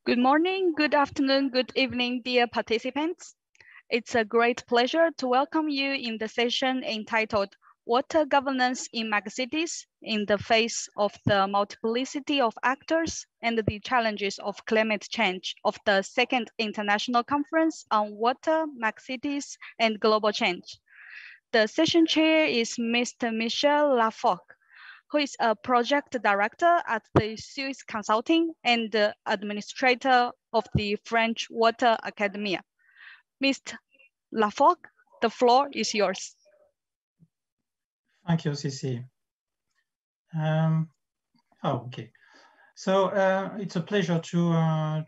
Good morning, good afternoon, good evening, dear participants. It's a great pleasure to welcome you in the session entitled Water Governance in Megacities in the Face of the Multiplicity of Actors and the Challenges of Climate Change of the Second International Conference on Water, Megacities and Global Change. The session chair is Mr. Michel Lafoc, who is a project director at the Suisse Consulting and the administrator of the French Water Academy. Mr. Lafoc, the floor is yours. Thank you, Cici. Okay. So it's a pleasure to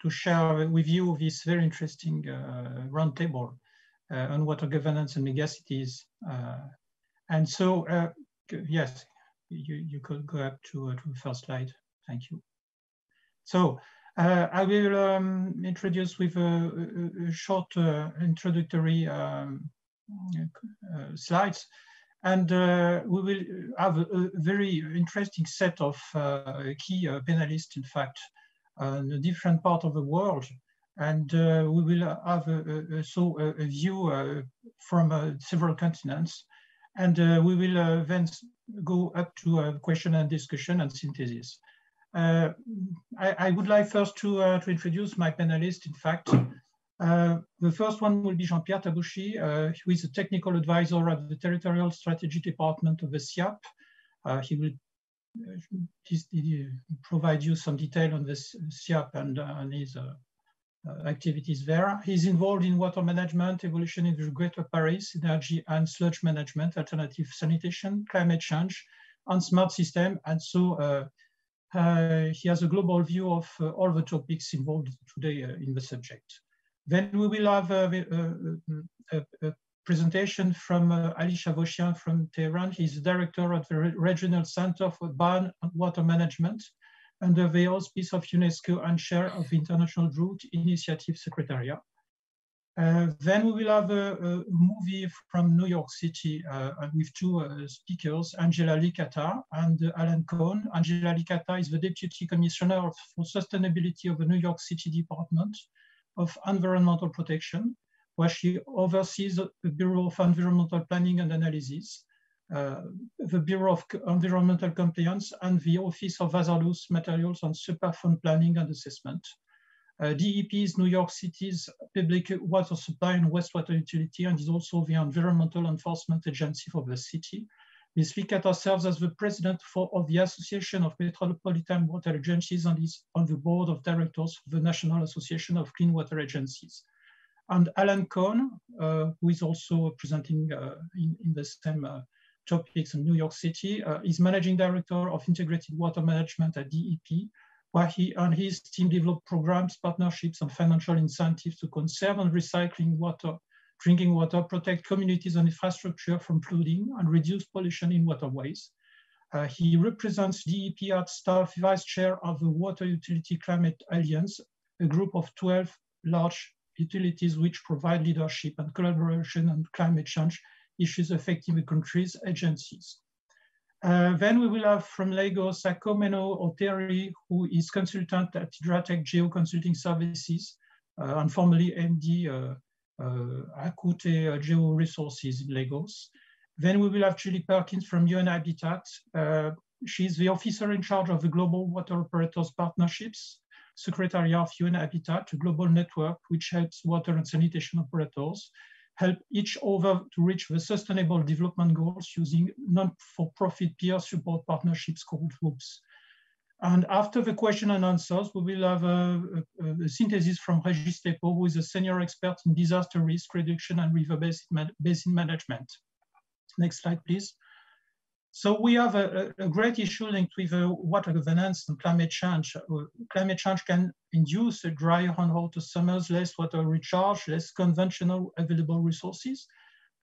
share with you this very interesting roundtable on water governance and megacities. And so, yes, you could go up to the first slide. Thank you. So I will introduce with a short introductory slides, and we will have a very interesting set of key panelists, in fact, in a different part of the world. And we will have a view from several continents. And we will then go up to a question and discussion and synthesis. I would like first to introduce my panelists, in fact. The first one will be Jean-Pierre Tabouchi, who is a technical advisor at the Territorial Strategy Department of the SIAAP. He will provide you some detail on this SIAAP and his activities there. He's involved in water management, evolution in the Greater Paris, energy and sludge management, alternative sanitation, climate change, and smart system. And so he has a global view of all the topics involved today in the subject. Then we will have a presentation from Ali Chavoshian from Tehran. He's director at the Regional Center for Ban and Water Management under the auspice of UNESCO and chair of the International Drought Initiative Secretariat. Then we will have a movie from New York City with two speakers, Angela Licata and Alan Cohn. Angela Licata is the Deputy Commissioner for Sustainability of the New York City Department of Environmental Protection, where she oversees the Bureau of Environmental Planning and Analysis, the Bureau of Environmental Compliance, and the Office of Hazardous Materials and Superfund Planning and Assessment. DEP is New York City's public water supply and wastewater utility, and is also the environmental enforcement agency for the city. Ms. Licata serves as the president of the Association of Metropolitan Water Agencies and is on the board of directors of the National Association of Clean Water Agencies. And Alan Cohn, who is also presenting in the same topics in New York City, is managing director of integrated water management at DEP, where he and his team develop programs, partnerships, and financial incentives to conserve and recycling water, drinking water, protect communities and infrastructure from flooding, and reduce pollution in waterways. He represents DEP as staff vice chair of the Water Utility Climate Alliance, a group of 12 large utilities which provide leadership and collaboration on climate change issues affecting the country's agencies. Then we will have from Lagos, Akomeno Oteri, who is consultant at Hydratech Geo Consulting Services, and formerly MD Akute Geo Resources in Lagos. Then we will have Julie Perkins from UN Habitat. She's the officer in charge of the Global Water Operators Partnerships, Secretariat of UN Habitat, a global network which helps water and sanitation operators help each other to reach the sustainable development goals using non-for-profit peer support partnerships called WOOPs. And after the question and answers, we will have a synthesis from Régis Tepo, who is a senior expert in disaster risk reduction and river basin management. Next slide, please. So we have a great issue linked with water governance and climate change. Climate change can induce a drier and hotter summers, less water recharge, less conventional available resources,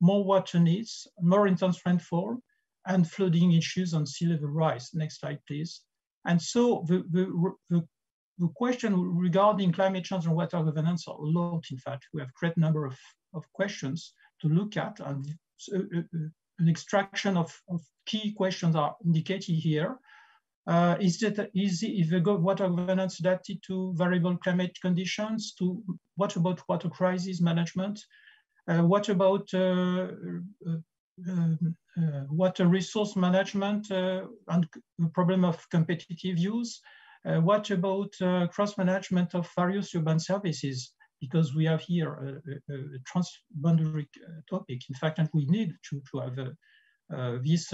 more water needs, more intense rainfall, and flooding issues and sea level rise. Next slide, please. And so the question regarding climate change and water governance are a lot, in fact. We have a great number of questions to look at, and an extraction of key questions are indicated here. Is the water governance adapted to variable climate conditions? What about water crisis management? What about water resource management and the problem of competitive use? What about cross-management of various urban services? Because we have here a transboundary topic, in fact, and we need to have this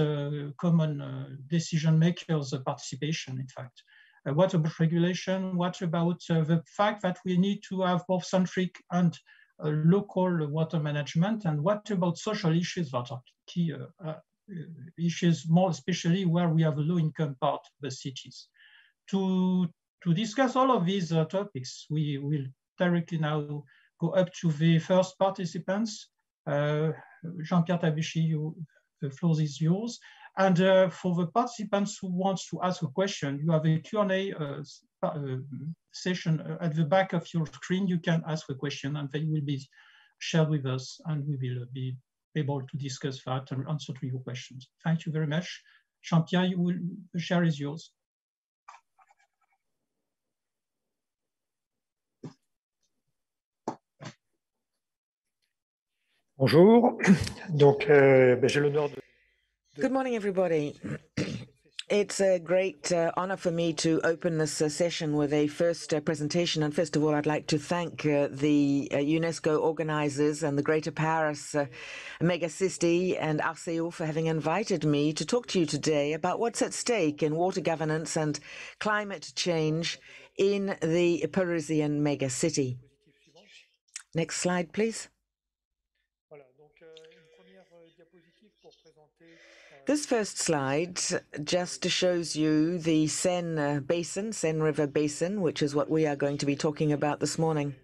common decision makers' participation, in fact. What about regulation? What about the fact that we need to have both centric and local water management? And what about social issues that are key issues, more especially where we have a low-income part of the cities? To discuss all of these topics, we will directly now go up to the first participants. Jean-Pierre Tabuchy, the floor is yours. And for the participants who want to ask a question, you have a Q&A session at the back of your screen. You can ask a question and they will be shared with us and we will be able to discuss that and answer to your questions. Thank you very much. Jean-Pierre, the chair is yours. Bonjour. Donc, j'ai l'honneur de... Good morning, everybody. It's a great honor for me to open this session with a first presentation. And first of all, I'd like to thank the UNESCO organizers and the Greater Paris Megacities and ARCEAU for having invited me to talk to you today about what's at stake in water governance and climate change in the Parisian megacity. Next slide, please. This first slide just shows you the Seine Basin, Seine River Basin, which is what we are going to be talking about this morning.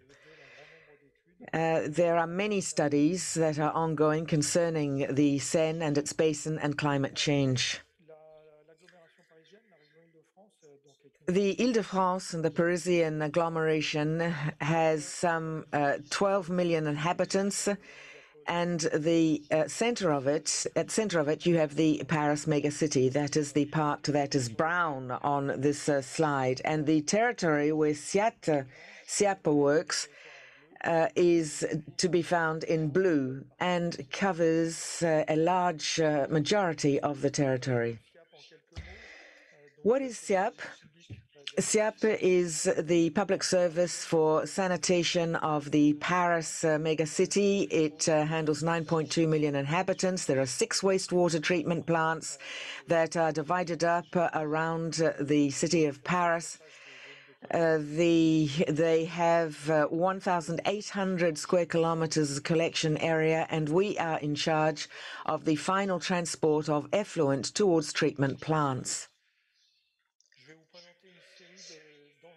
There are many studies that are ongoing concerning the Seine and its basin and climate change. The Île-de-France and the Parisian agglomeration has some 12 million inhabitants. And the center of it, you have the Paris megacity. That is the part that is brown on this slide. And the territory where SIAAP works is to be found in blue and covers a large majority of the territory. What is SIAAP? SIAAP is the public service for sanitation of the Paris megacity. It handles 9.2 million inhabitants. There are 6 wastewater treatment plants that are divided up around the city of Paris. They have 1,800 square kilometers collection area, and we are in charge of the final transport of effluent towards treatment plants.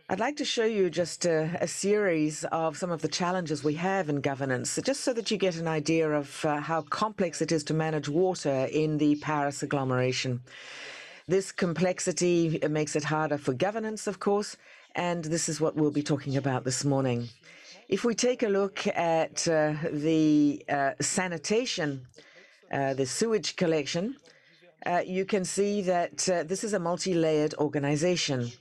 I'd like to show you just a series of some of the challenges we have in governance, just so that you get an idea of how complex it is to manage water in the Paris agglomeration. This complexity makes it harder for governance, of course, and this is what we'll be talking about this morning. If we take a look at the sanitation, the sewage collection, you can see that this is a multi-layered organization.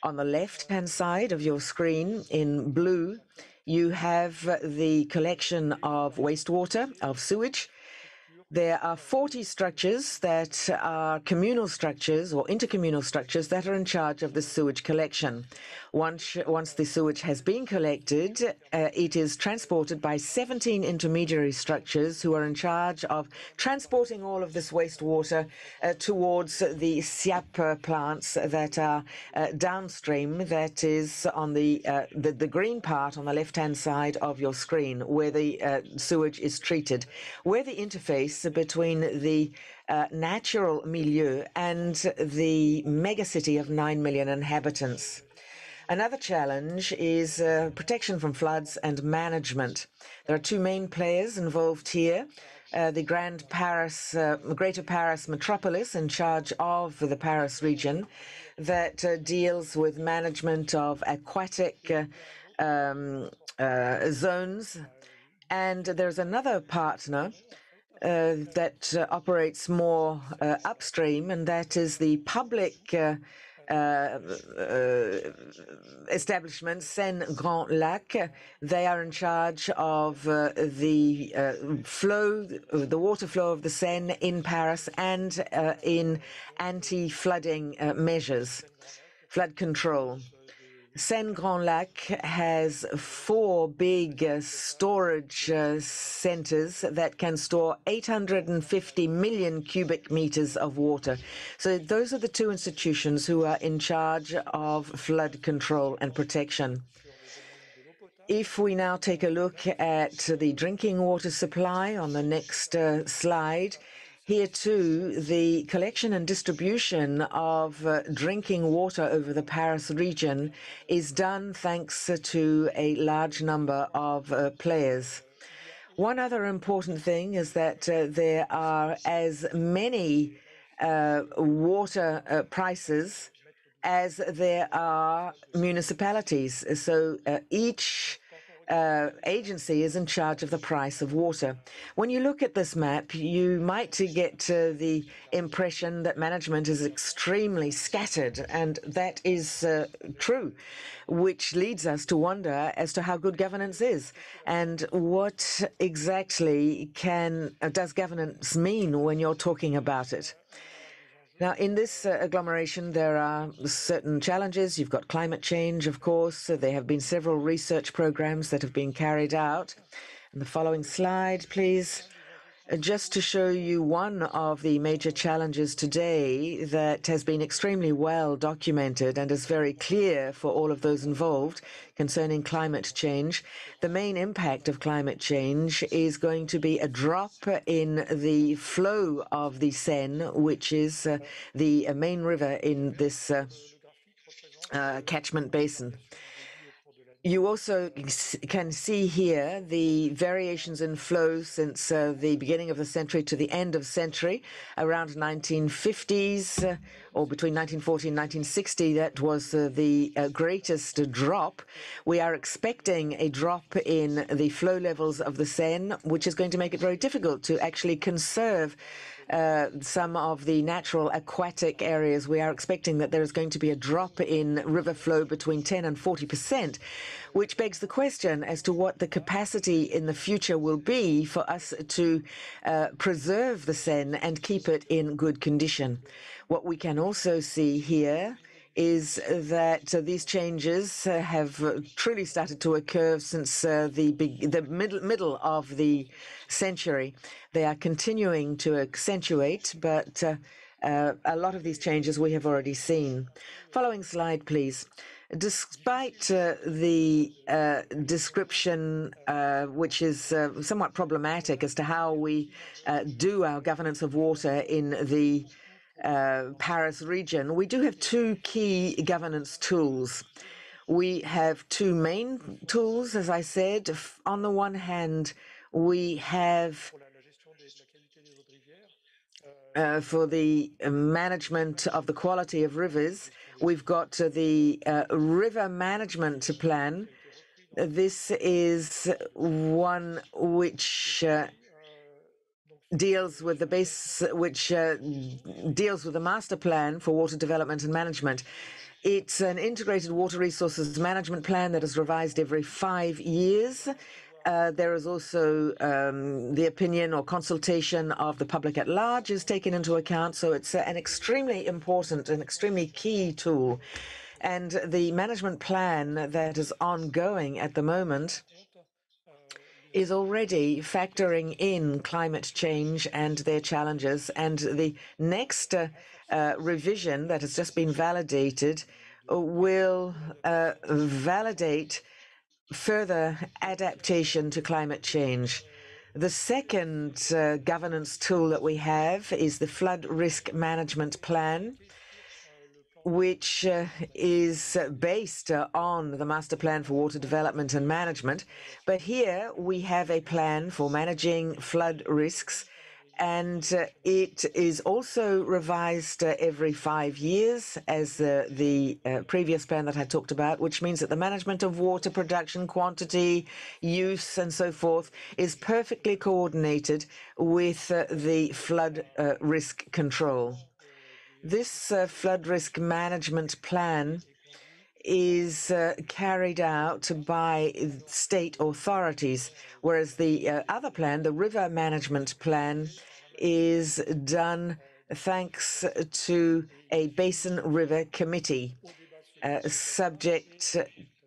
On the left-hand side of your screen in blue, you have the collection of wastewater, of sewage. There are 40 structures that are communal structures or intercommunal structures that are in charge of the sewage collection. Once the sewage has been collected, it is transported by 17 intermediary structures who are in charge of transporting all of this wastewater towards the SIAAP plants that are downstream, that is on the green part on the left-hand side of your screen, where the sewage is treated, where the interface between the natural milieu and the megacity of 9 million inhabitants. Another challenge is protection from floods and management. There are 2 main players involved here. The Greater Paris Metropolis, in charge of the Paris region, that deals with management of aquatic zones. And there's another partner that operates more upstream, and that is the public establishment, Seine Grand Lac. They are in charge of the water flow of the Seine in Paris and in anti-flooding measures, flood control. Seine Grand Lac has 4 big storage centers that can store 850 million cubic meters of water. So those are the 2 institutions who are in charge of flood control and protection. If we now take a look at the drinking water supply on the next slide, here too, the collection and distribution of drinking water over the Paris region is done thanks to a large number of players. One other important thing is that there are as many water prices as there are municipalities. So each agency is in charge of the price of water. When you look at this map, you might get the impression that management is extremely scattered, and that is true, which leads us to wonder as to how good governance is and what exactly does governance mean when you're talking about it. Now, in this agglomeration, there are certain challenges. You've got climate change, of course. There have been several research programs that have been carried out. And the following slide, please. Just to show you one of the major challenges today that has been extremely well documented and is very clear for all of those involved concerning climate change. The main impact of climate change is going to be a drop in the flow of the Seine, which is the main river in this catchment basin. You also can see here the variations in flow since the beginning of the century to the end of century, around 1950s, or between 1940 and 1960. That was the greatest drop. We are expecting a drop in the flow levels of the Seine, which is going to make it very difficult to actually conserve some of the natural aquatic areas. We are expecting that there is going to be a drop in river flow between 10 and 40%, which begs the question as to what the capacity in the future will be for us to preserve the Seine and keep it in good condition. What we can also see here is that these changes have truly started to occur since the middle of the century. They are continuing to accentuate, but a lot of these changes we have already seen. Following slide, please. Despite the description, which is somewhat problematic as to how we do our governance of water in the Paris region, we do have 2 key governance tools. We have 2 main tools, as I said. On the one hand, we have for the management of the quality of rivers, we've got the river management plan. This is one which deals with the master plan for water development and management. It's an integrated water resources management plan that is revised every 5 years. There is also the opinion or consultation of the public at large is taken into account. So it's an extremely important and extremely key tool. And the management plan that is ongoing at the moment is already factoring in climate change and their challenges. And the next revision that has just been validated will validate further adaptation to climate change. The second governance tool that we have is the flood risk management plan, which is based on the master plan for water development and management. But here we have a plan for managing flood risks, and it is also revised every 5 years as the previous plan that I talked about, which means that the management of water production, quantity, use, and so forth is perfectly coordinated with the flood risk control. This flood risk management plan is carried out by state authorities, whereas the other plan, the river management plan, is done thanks to a basin river committee subject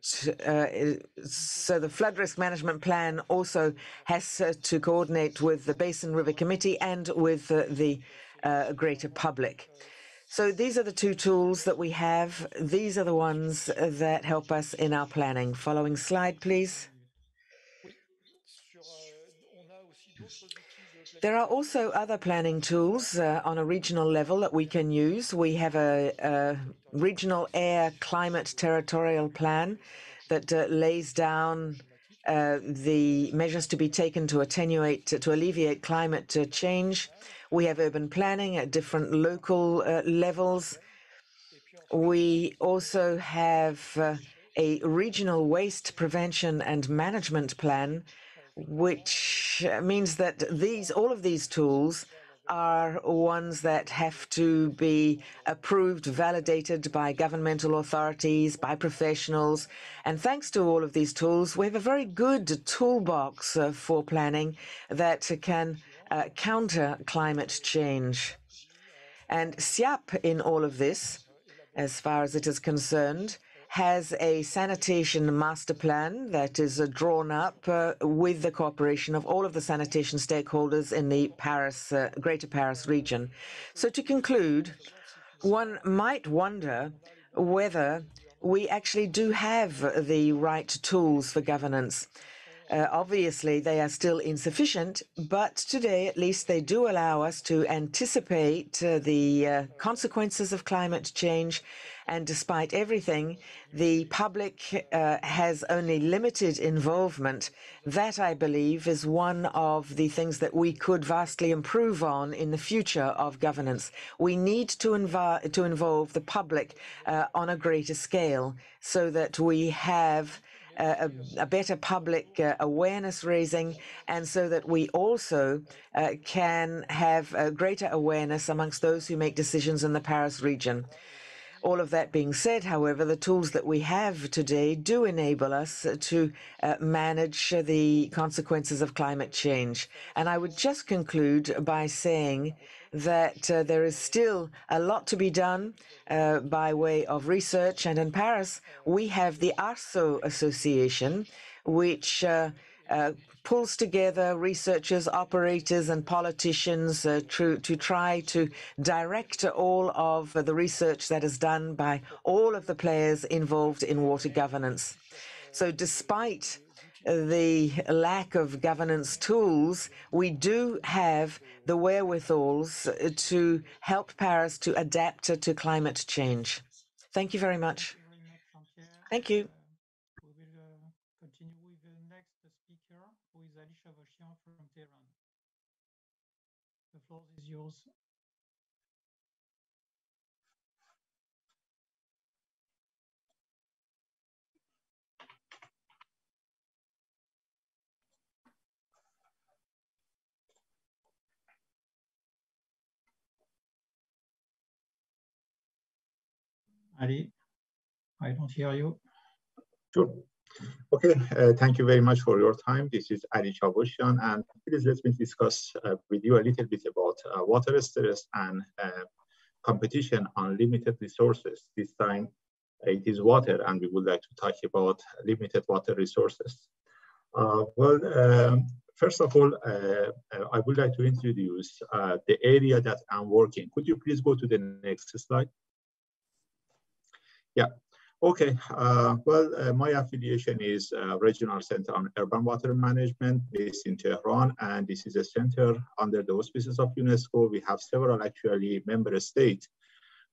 to, so the flood risk management plan also has to coordinate with the Basin River Committee and with the greater public. So these are the two tools that we have. These are the ones that help us in our planning. Following slide, please. There are also other planning tools on a regional level that we can use. We have a regional air climate territorial plan that lays down the measures to be taken to attenuate, to alleviate climate change. We have urban planning at different local levels. We also have a regional waste prevention and management plan, which means that all of these tools are ones that have to be approved, validated by governmental authorities, by professionals. And thanks to all of these tools, we have a very good toolbox for planning that can counter climate change. And SIAAP in all of this, as far as it is concerned, has a sanitation master plan that is drawn up with the cooperation of all of the sanitation stakeholders in the Greater Paris region. So to conclude, one might wonder whether we actually do have the right tools for governance. Obviously, they are still insufficient, but today, at least, they do allow us to anticipate the consequences of climate change. And despite everything, the public has only limited involvement. That, I believe, is one of the things that we could vastly improve on in the future of governance. We need to involve the public on a greater scale so that we have a better public awareness raising, and so that we also can have a greater awareness amongst those who make decisions in the Paris region. All of that being said, however, the tools that we have today do enable us to manage the consequences of climate change. And I would just conclude by saying that there is still a lot to be done by way of research. And in Paris, we have the ARCEAU Association, which pulls together researchers, operators, and politicians to try to direct all of the research that is done by all of the players involved in water governance. So despite the lack of governance tools, we do have the wherewithals to help Paris to adapt to climate change. Thank you very much. Thank you. We will continue with the next speaker, who is from Tehran. The floor is yours. Ali, I don't hear you. Sure. Okay, thank you very much for your time. This is Ali Chavoshian, and please let me discuss with you a little bit about water stress and competition on limited resources. This time it is water, and we would like to talk about limited water resources. First of all, I would like to introduce the area that I'm working. Could you please go to the next slide? Yeah. Okay, my affiliation is Regional Center on Urban Water Management based in Tehran, and this is a center under the auspices of UNESCO. We have several actually member states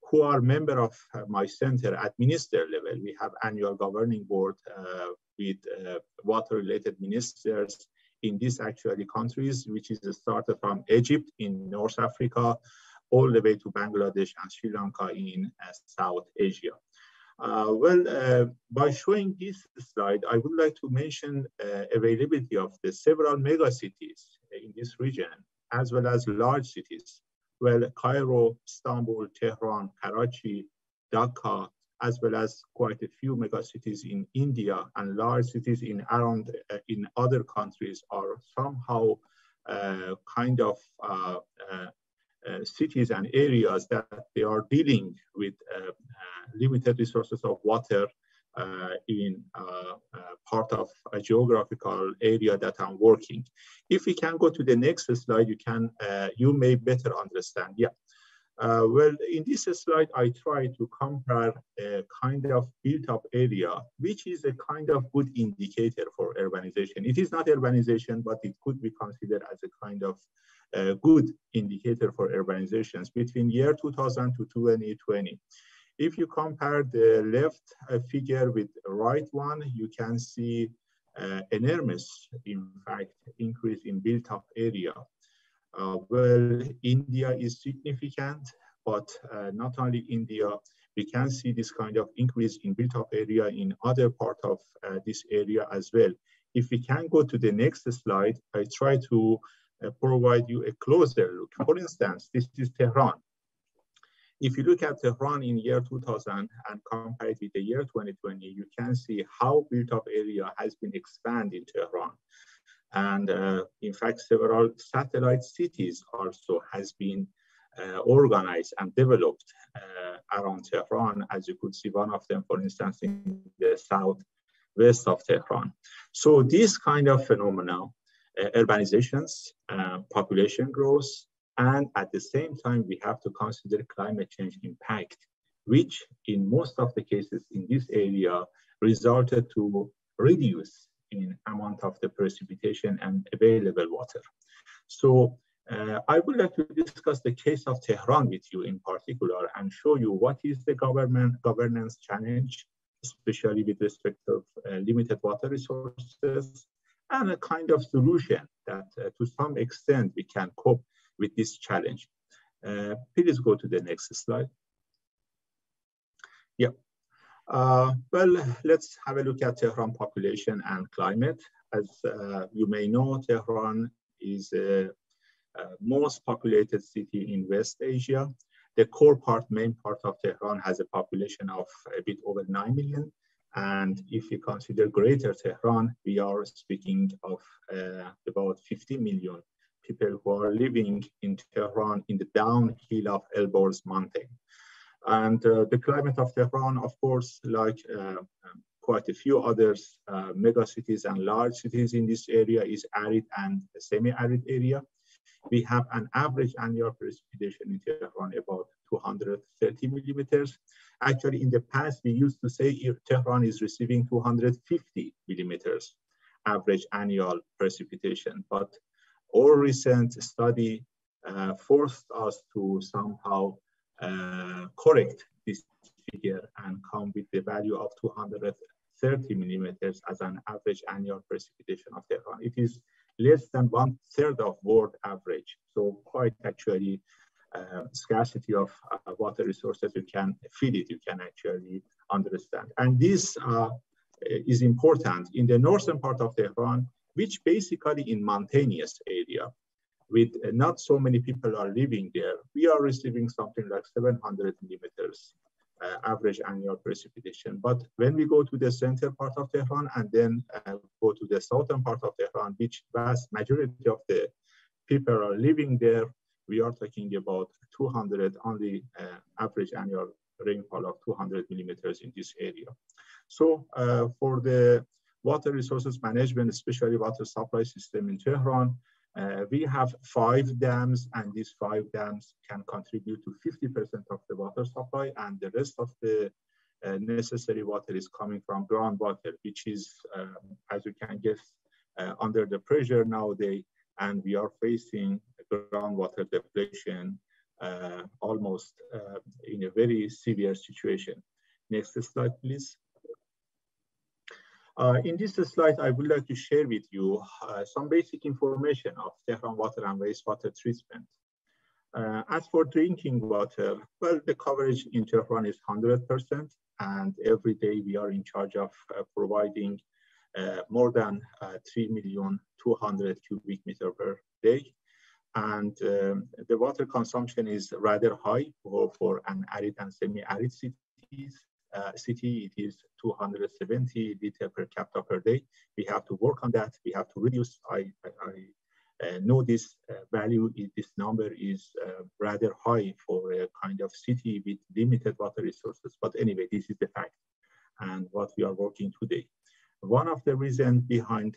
who are member of my center at minister level. We have annual governing board with water-related ministers in these actually countries, which is started from Egypt in North Africa, all the way to Bangladesh and Sri Lanka in South Asia. By showing this slide, I would like to mention availability of the several mega cities in this region, as well as large cities well, Cairo, Istanbul, Tehran, Karachi, Dhaka, as well as quite a few megacities in India and large cities in other countries are somehow kind of cities and areas that they are dealing with limited resources of water in part of a geographical area that I'm working. If we can go to the next slide, you may better understand. Yeah. Well, in this slide, I try to compare a kind of built-up area, which is a kind of good indicator for urbanization. It is not urbanization, but it could be considered as a kind of good indicator for urbanizations between year 2000 to 2020. If you compare the left figure with the right one, you can see enormous, in fact, increase in built-up area. Well, India is significant, but not only India, we can see this kind of increase in built-up area in other parts of this area as well. If we can go to the next slide, I try to provide you a closer look. For instance, this is Tehran. If you look at Tehran in year 2000 and compare it with the year 2020, you can see how built-up area has been expanded in Tehran. And in fact, several satellite cities also has been organized and developed around Tehran. As you could see, one of them, for instance, in the southwest of Tehran. So this kind of phenomena, urbanizations, population growth, and at the same time, we have to consider climate change impact, which in most of the cases in this area resulted to reduce in amount of the precipitation and available water. So I would like to discuss the case of Tehran with you in particular and show you what is the governance challenge, especially with respect to limited water resources, and a kind of solution that to some extent we can cope with this challenge. Please go to the next slide. Yeah. Well, let's have a look at Tehran population and climate. As you may know, Tehran is the most populated city in West Asia. The main part of Tehran has a population of a bit over 9 million. And if you consider Greater Tehran, we are speaking of about 50 million people who are living in Tehran in the downhill of Elborz mountain. And the climate of Tehran, of course, like quite a few others, megacities and large cities in this area, is arid and semi-arid area. We have an average annual precipitation in Tehran about 230 millimeters. Actually, in the past, we used to say Tehran is receiving 250 millimeters average annual precipitation, but our recent study forced us to somehow correct this figure and come with the value of 230 millimeters as an average annual precipitation of Tehran. It is less than 1/3 of world average. So quite actually scarcity of water resources, you can feed it, you can actually understand. And this is important in the northern part of Tehran, which basically in mountainous area, with not so many people are living there, we are receiving something like 700 millimeters average annual precipitation. But when we go to the center part of Tehran and then go to the southern part of Tehran, which vast majority of the people are living there, we are talking about 200 only average annual rainfall of 200 millimeters in this area. So for the water resources management, especially water supply system in Tehran, we have 5 dams, and these 5 dams can contribute to 50% of the water supply, and the rest of the necessary water is coming from groundwater, which is, as you can guess, under the pressure nowadays, and we are facing groundwater depletion almost in a very severe situation. Next slide, please. In this slide, I would like to share with you some basic information of Tehran water and wastewater treatment. As for drinking water, well, the coverage in Tehran is 100%, and every day we are in charge of providing more than 3,200,000 cubic meters per day. And the water consumption is rather high for an arid and semi-arid cities. City, it is 270 liter per capita per day. We have to work on that. We have to reduce. I know this value, this number is rather high for a kind of city with limited water resources. But anyway, this is the fact and what we are working today. One of the reasons behind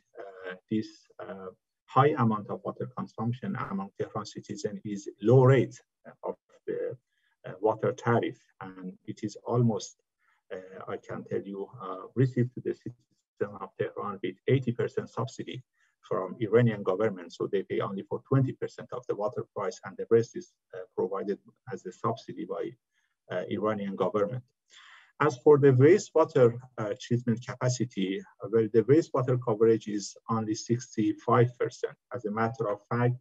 this high amount of water consumption among Tehran citizens is low rate of the water tariff. And it is almost, I can tell you, received to the citizens of Tehran with 80% subsidy from Iranian government. So they pay only for 20% of the water price, and the rest is provided as a subsidy by Iranian government. As for the wastewater treatment capacity, well, the wastewater coverage is only 65%. As a matter of fact,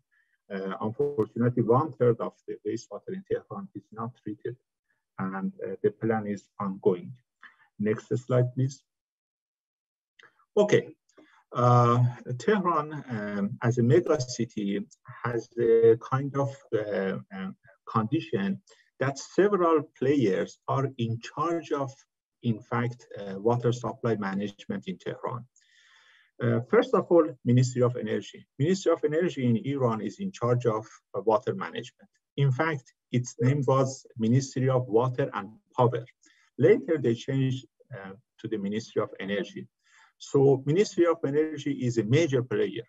unfortunately, 1/3 of the wastewater in Tehran is not treated, and the plan is ongoing. Next slide, please. Okay. Tehran, as a mega city, has a kind of condition that several players are in charge of, in fact, water supply management in Tehran. First of all, Ministry of Energy. Ministry of Energy in Iran is in charge of water management. In fact, its name was Ministry of Water and Power. Later, they changed to the Ministry of Energy. So Ministry of Energy is a major player.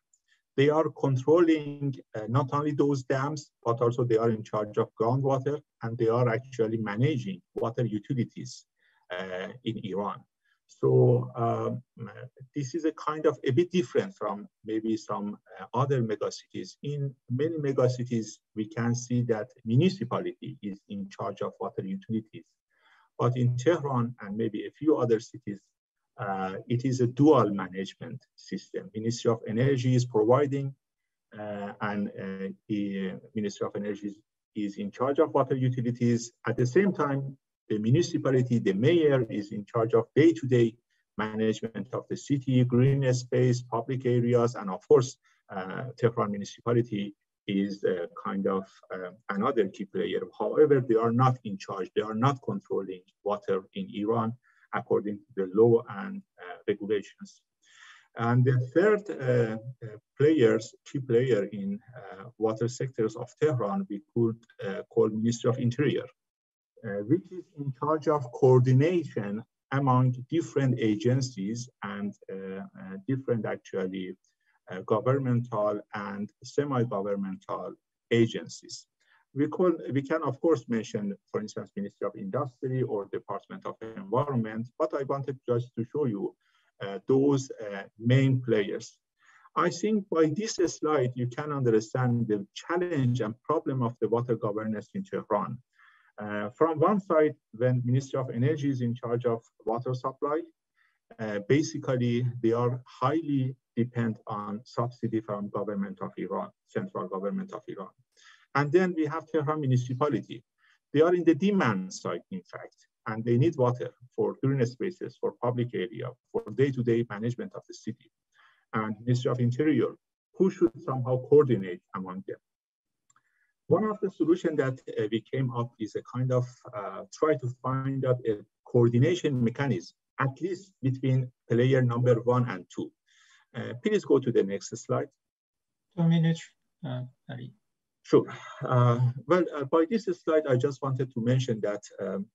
They are controlling not only those dams, but also they are in charge of groundwater, and they are actually managing water utilities in Iran. So this is a kind of a bit different from maybe some other megacities. In many megacities, we can see that municipality is in charge of water utilities. But in Tehran and maybe a few other cities, it is a dual management system. Ministry of Energy is providing, and the Ministry of Energy is in charge of water utilities. At the same time, the municipality, the mayor, is in charge of day-to-day management of the city, green space, public areas, and of course, Tehran municipality is kind of another key player. However, they are not in charge. They are not controlling water in Iran according to the law and regulations. And the third key player in water sectors of Tehran, we could call Ministry of Interior, which is in charge of coordination among different agencies and different actually governmental and semi-governmental agencies. We can of course mention, for instance, Ministry of Industry or Department of Environment, but I wanted just to show you those main players. I think by this slide, you can understand the challenge and problem of the water governance in Tehran. From one side, when Ministry of Energy is in charge of water supply, basically they are highly dependent on subsidy from government of Iran, central government of Iran. And then we have Tehran municipality. They are in the demand side, in fact, and they need water for green spaces, for public area, for day-to-day management of the city. And Ministry of Interior, who should somehow coordinate among them. One of the solutions that we came up is a kind of try to find out a coordination mechanism, at least between player number 1 and 2. Please go to the next slide. 2 minutes, Ali. Sure. Well, by this slide, I just wanted to mention that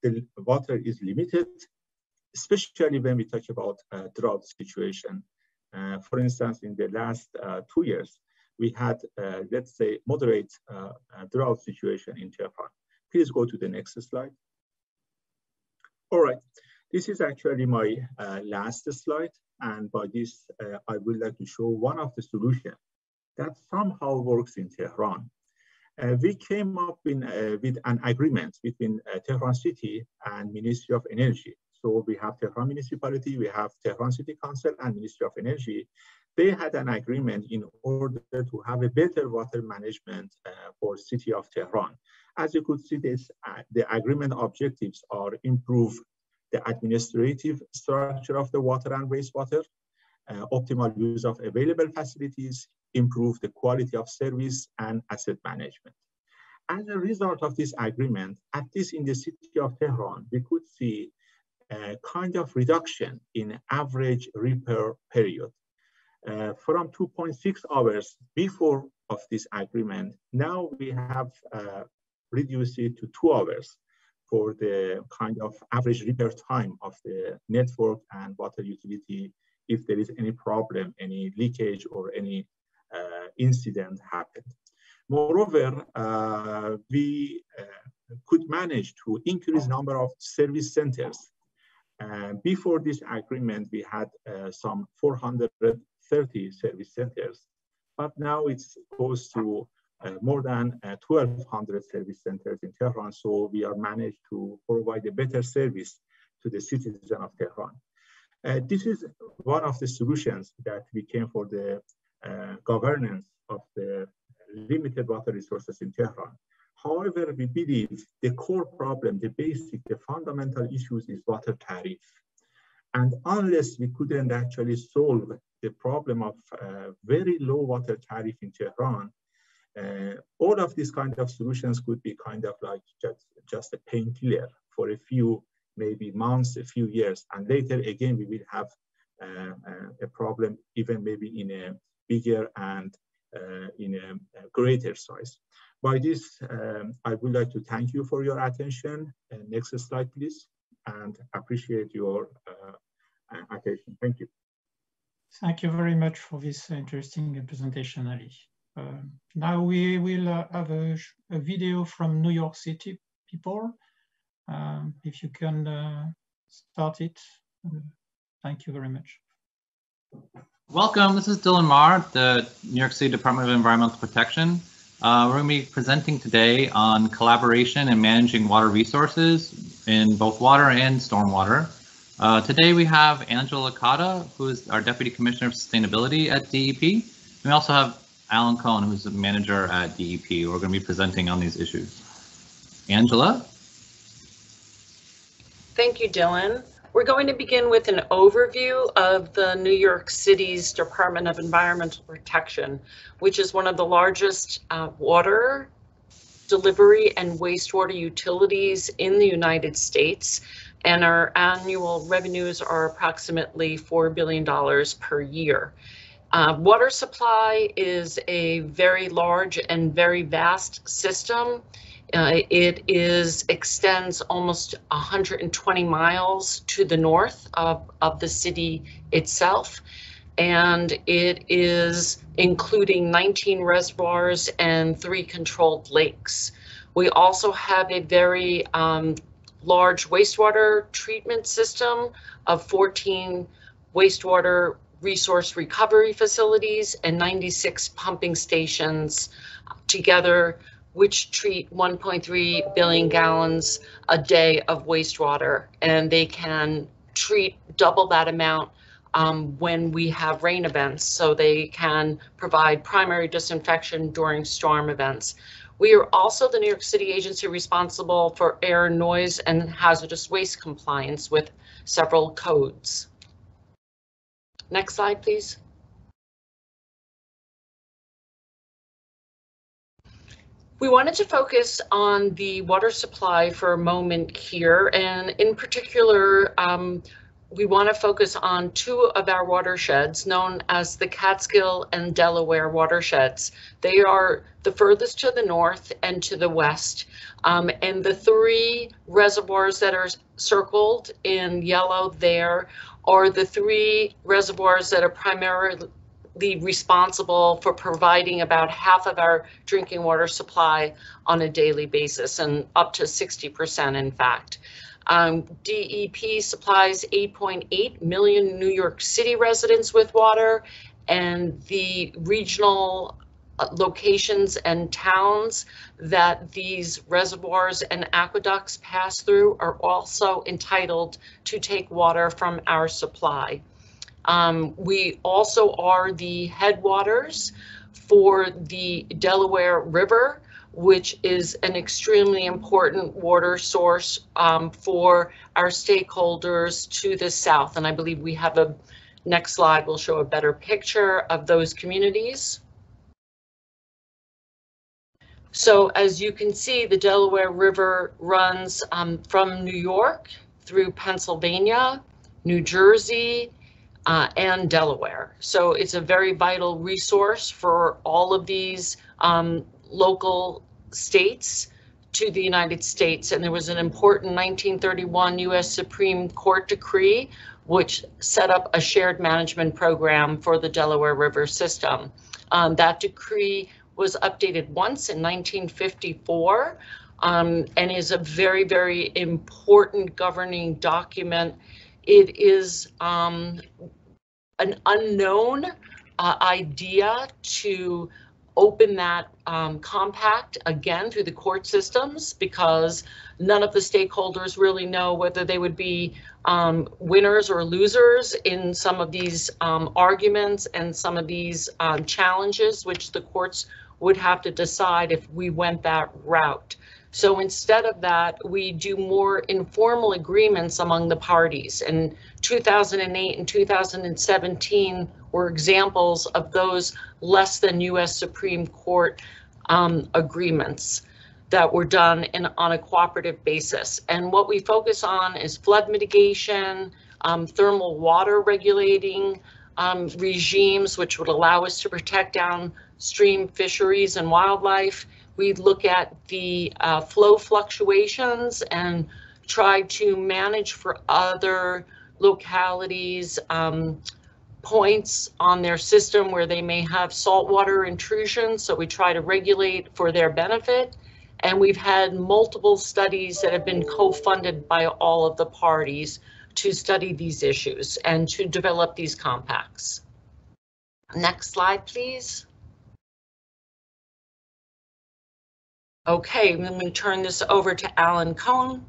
the water is limited, especially when we talk about drought situation. For instance, in the last 2 years, we had, let's say, moderate drought situation in Tehran. Please go to the next slide. All right. This is actually my last slide. And by this, I would like to show one of the solutions that somehow works in Tehran. We came up with an agreement between Tehran City and Ministry of Energy. So we have Tehran Municipality, we have Tehran City Council and Ministry of Energy. They had an agreement in order to have a better water management for city of Tehran. As you could see, the agreement objectives are improve the administrative structure of the water and wastewater, optimal use of available facilities, improve the quality of service and asset management. As a result of this agreement, at least in the city of Tehran, we could see a kind of reduction in average repair period. From 2.6 hours before of this agreement, now we have reduced it to 2 hours for the kind of average repair time of the network and water utility if there is any problem, any leakage or any incident happened. Moreover, we could manage to increase number of service centers. Before this agreement, we had some 430 service centers, but now it's close to more than 1,200 service centers in Tehran. So we are managed to provide a better service to the citizens of Tehran. This is one of the solutions that we came for the governance of the limited water resources in Tehran. However, we believe the core problem, the basic, the fundamental issues is water tariff. And unless we couldn't actually solve the problem of very low water tariff in Tehran, all of these kind of solutions could be kind of like just a painkiller for a few, maybe months, a few years. And later again, we will have a problem even maybe in a bigger and in a greater size. By this, I would like to thank you for your attention. Next slide, please, and appreciate your attention. Thank you. Thank you very much for this interesting presentation, Ali. Now we will have a video from New York City people. If you can start it, thank you very much. Welcome, this is Dylan Marr, the New York City Department of Environmental Protection. We're going to be presenting today on collaboration and managing water resources in both water and stormwater. Today we have Angela Cotta, who is our Deputy Commissioner of Sustainability at DEP. We also have Alan Cohn, who's the manager at DEP. We're going to be presenting on these issues. Angela? Thank you, Dylan. We're going to begin with an overview of the New York City's Department of Environmental Protection, which is one of the largest water delivery and wastewater utilities in the United States. And our annual revenues are approximately $4 billion per year. Water supply is a very large and very vast system. It extends almost 120 miles to the north of the city itself, and it is including 19 reservoirs and 3 controlled lakes. We also have a very large wastewater treatment system of 14 wastewater resource recovery facilities and 96 pumping stations together, which treat 1.3 billion gallons a day of wastewater, and they can treat double that amount when we have rain events, so they can provide primary disinfection during storm events. We are also the New York City agency responsible for air, noise, and hazardous waste compliance with several codes. Next slide, please. We wanted to focus on the water supply for a moment here, and in particular, we want to focus on 2 of our watersheds known as the Catskill and Delaware watersheds. They are the furthest to the north and to the west, and the 3 reservoirs that are circled in yellow there are the 3 reservoirs that are primarily responsible for providing about half of our drinking water supply on a daily basis, and up to 60% in fact. DEP supplies 8.8 million New York City residents with water, and the regional locations and towns that these reservoirs and aqueducts pass through are also entitled to take water from our supply. We also are the headwaters for the Delaware River, which is an extremely important water source for our stakeholders to the south. And I believe we have a next slide will show a better picture of those communities. So as you can see, the Delaware River runs from New York through Pennsylvania, New Jersey, and Delaware. So it's a very vital resource for all of these local states to the United States. And there was an important 1931 US Supreme Court decree which set up a shared management program for the Delaware River system. That decree was updated once in 1954 and is a very, very important governing document. It is an unknown idea to open that compact again through the court systems, because none of the stakeholders really know whether they would be winners or losers in some of these arguments and some of these challenges, which the courts would have to decide if we went that route. So instead of that, we do more informal agreements among the parties. And 2008 and 2017 were examples of those less than US Supreme Court agreements that were done on a cooperative basis. And what we focus on is flood mitigation, thermal water regulating regimes, which would allow us to protect downstream fisheries and wildlife. We look at the flow fluctuations and try to manage for other localities points on their system where they may have saltwater intrusion. So we try to regulate for their benefit. And we've had multiple studies that have been co-funded by all of the parties to study these issues and to develop these compacts. Next slide, please. Okay, let me turn this over to Alan Cohn.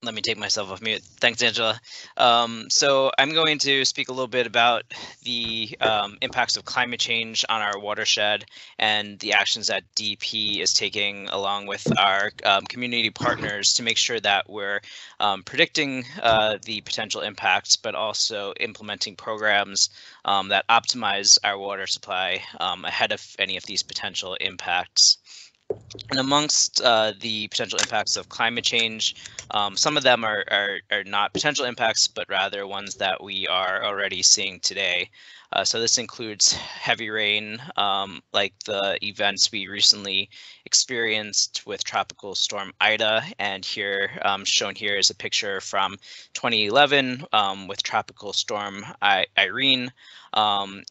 Let me take myself off mute. Thanks, Angela. So I'm going to speak a little bit about the impacts of climate change on our watershed and the actions that DP is taking along with our community partners to make sure that we're predicting the potential impacts, but also implementing programs that optimize our water supply ahead of any of these potential impacts. And amongst the potential impacts of climate change, some of them are not potential impacts, but rather ones that we are already seeing today. So this includes heavy rain, like the events we recently experienced with Tropical Storm Ida. And here, shown here is a picture from 2011 with Tropical Storm Irene,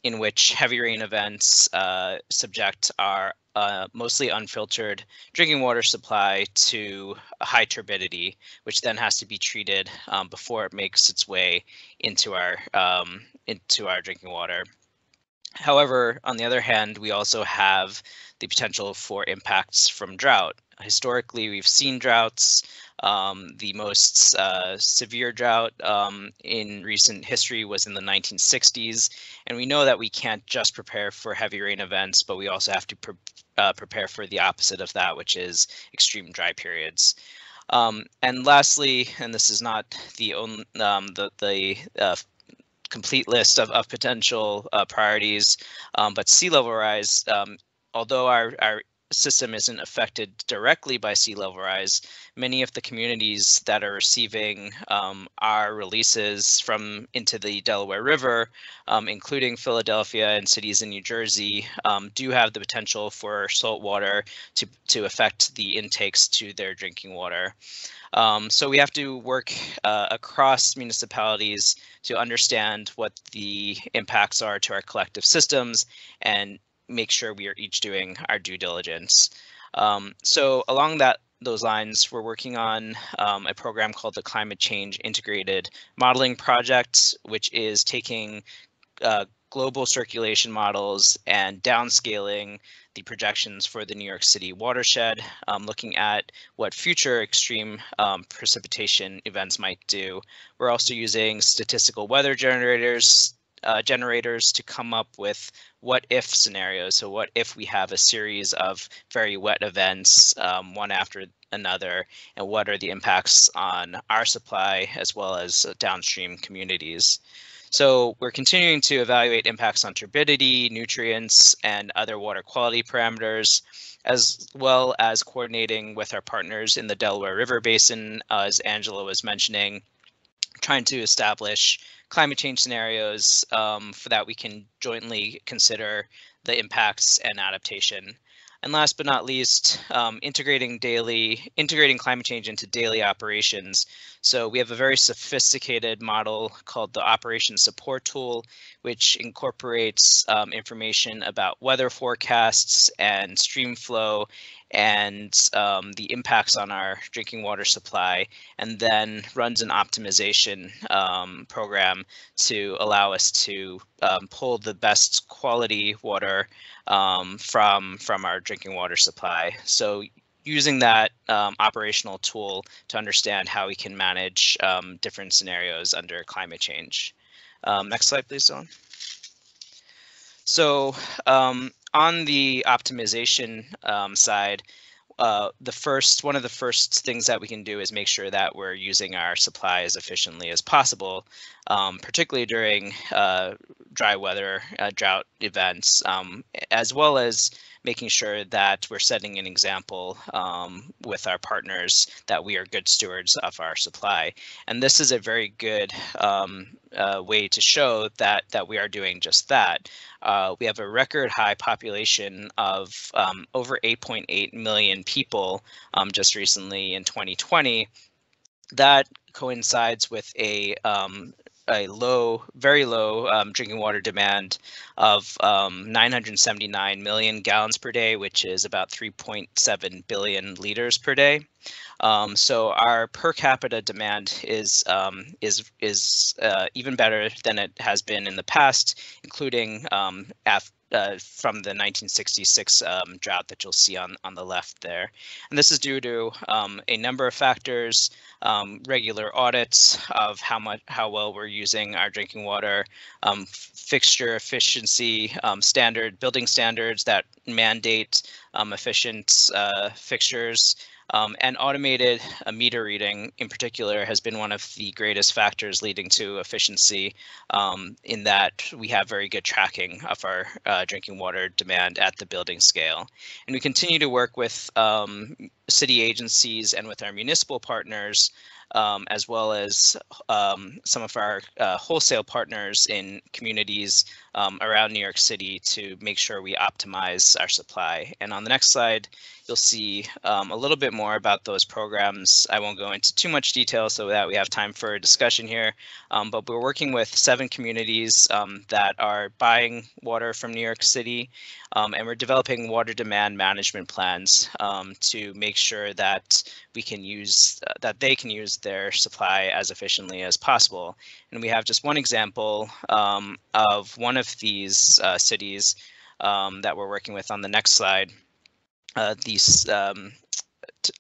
in which heavy rain events subject our mostly unfiltered drinking water supply to a high turbidity, which then has to be treated before it makes its way into our drinking water. However, on the other hand, we also have the potential for impacts from drought. Historically, we've seen droughts. The most severe drought in recent history was in the 1960s, and we know that we can't just prepare for heavy rain events, but we also have to prepare for the opposite of that, which is extreme dry periods. And lastly, and this is not the only complete list of potential priorities, but sea level rise. Although our system isn't affected directly by sea level rise, many of the communities that are receiving our releases into the Delaware River, including Philadelphia and cities in New Jersey, do have the potential for salt water to affect the intakes to their drinking water. So we have to work across municipalities to understand what the impacts are to our collective systems and make sure we are each doing our due diligence. So along those lines, we're working on a program called the Climate Change Integrated Modeling Project, which is taking global circulation models and downscaling the projections for the New York City watershed, looking at what future extreme precipitation events might do. We're also using statistical weather generators to come up with what if scenarios. So what if we have a series of very wet events, one after another, and what are the impacts on our supply as well as downstream communities. So we're continuing to evaluate impacts on turbidity, nutrients, and other water quality parameters, as well as coordinating with our partners in the Delaware River Basin, as Angela was mentioning, trying to establish climate change scenarios for that we can jointly consider the impacts and adaptation. And last but not least, integrating climate change into daily operations. So we have a very sophisticated model called the Operations Support Tool, which incorporates information about weather forecasts and stream flow and the impacts on our drinking water supply, and then runs an optimization program to allow us to pull the best quality water from our drinking water supply. So using that operational tool to understand how we can manage different scenarios under climate change. Next slide, please, Dylan. So on the optimization side, one of the first things that we can do is make sure that we're using our supply as efficiently as possible, particularly during dry weather, drought events, as well as making sure that we're setting an example with our partners that we are good stewards of our supply. And this is a very good way to show that we are doing just that. We have a record high population of over 8.8 million people just recently in 2020. That coincides with a very low drinking water demand of 979 million gallons per day, which is about 3.7 billion liters per day. So our per capita demand is even better than it has been in the past, including from the 1966 drought that you'll see on the left there. And this is due to a number of factors, regular audits of how well we're using our drinking water, fixture efficiency building standards that mandate efficient fixtures, and automated meter reading in particular has been one of the greatest factors leading to efficiency, in that we have very good tracking of our drinking water demand at the building scale. And we continue to work with city agencies and with our municipal partners, as well as some of our wholesale partners in communities around New York City to make sure we optimize our supply. And on the next slide, you'll see a little bit more about those programs. I won't go into too much detail so that we have time for a discussion here, but we're working with 7 communities that are buying water from New York City, and we're developing water demand management plans to make sure that we can use they can use their supply as efficiently as possible. And we have just one example of one of these cities that we're working with on the next slide.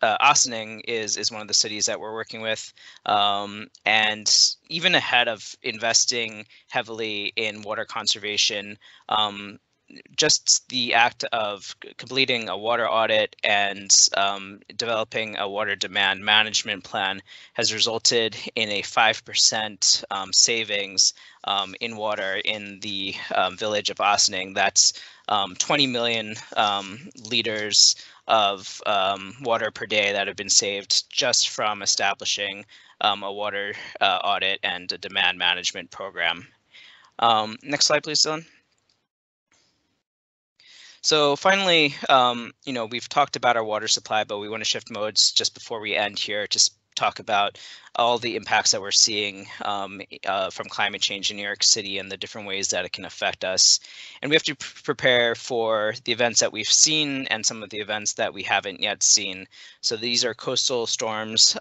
Ossining is one of the cities that we're working with, and even ahead of investing heavily in water conservation, just the act of completing a water audit and developing a water demand management plan has resulted in a 5% savings in water in the village of Ossining. That's 20 million liters of water per day that have been saved just from establishing a water audit and a demand management program. Next slide, please, Dylan. So finally, we've talked about our water supply, but we want to shift modes just before we end here to talk about all the impacts that we're seeing from climate change in New York City and the different ways that it can affect us. And we have to prepare for the events that we've seen and some of the events that we haven't yet seen. So these are coastal storms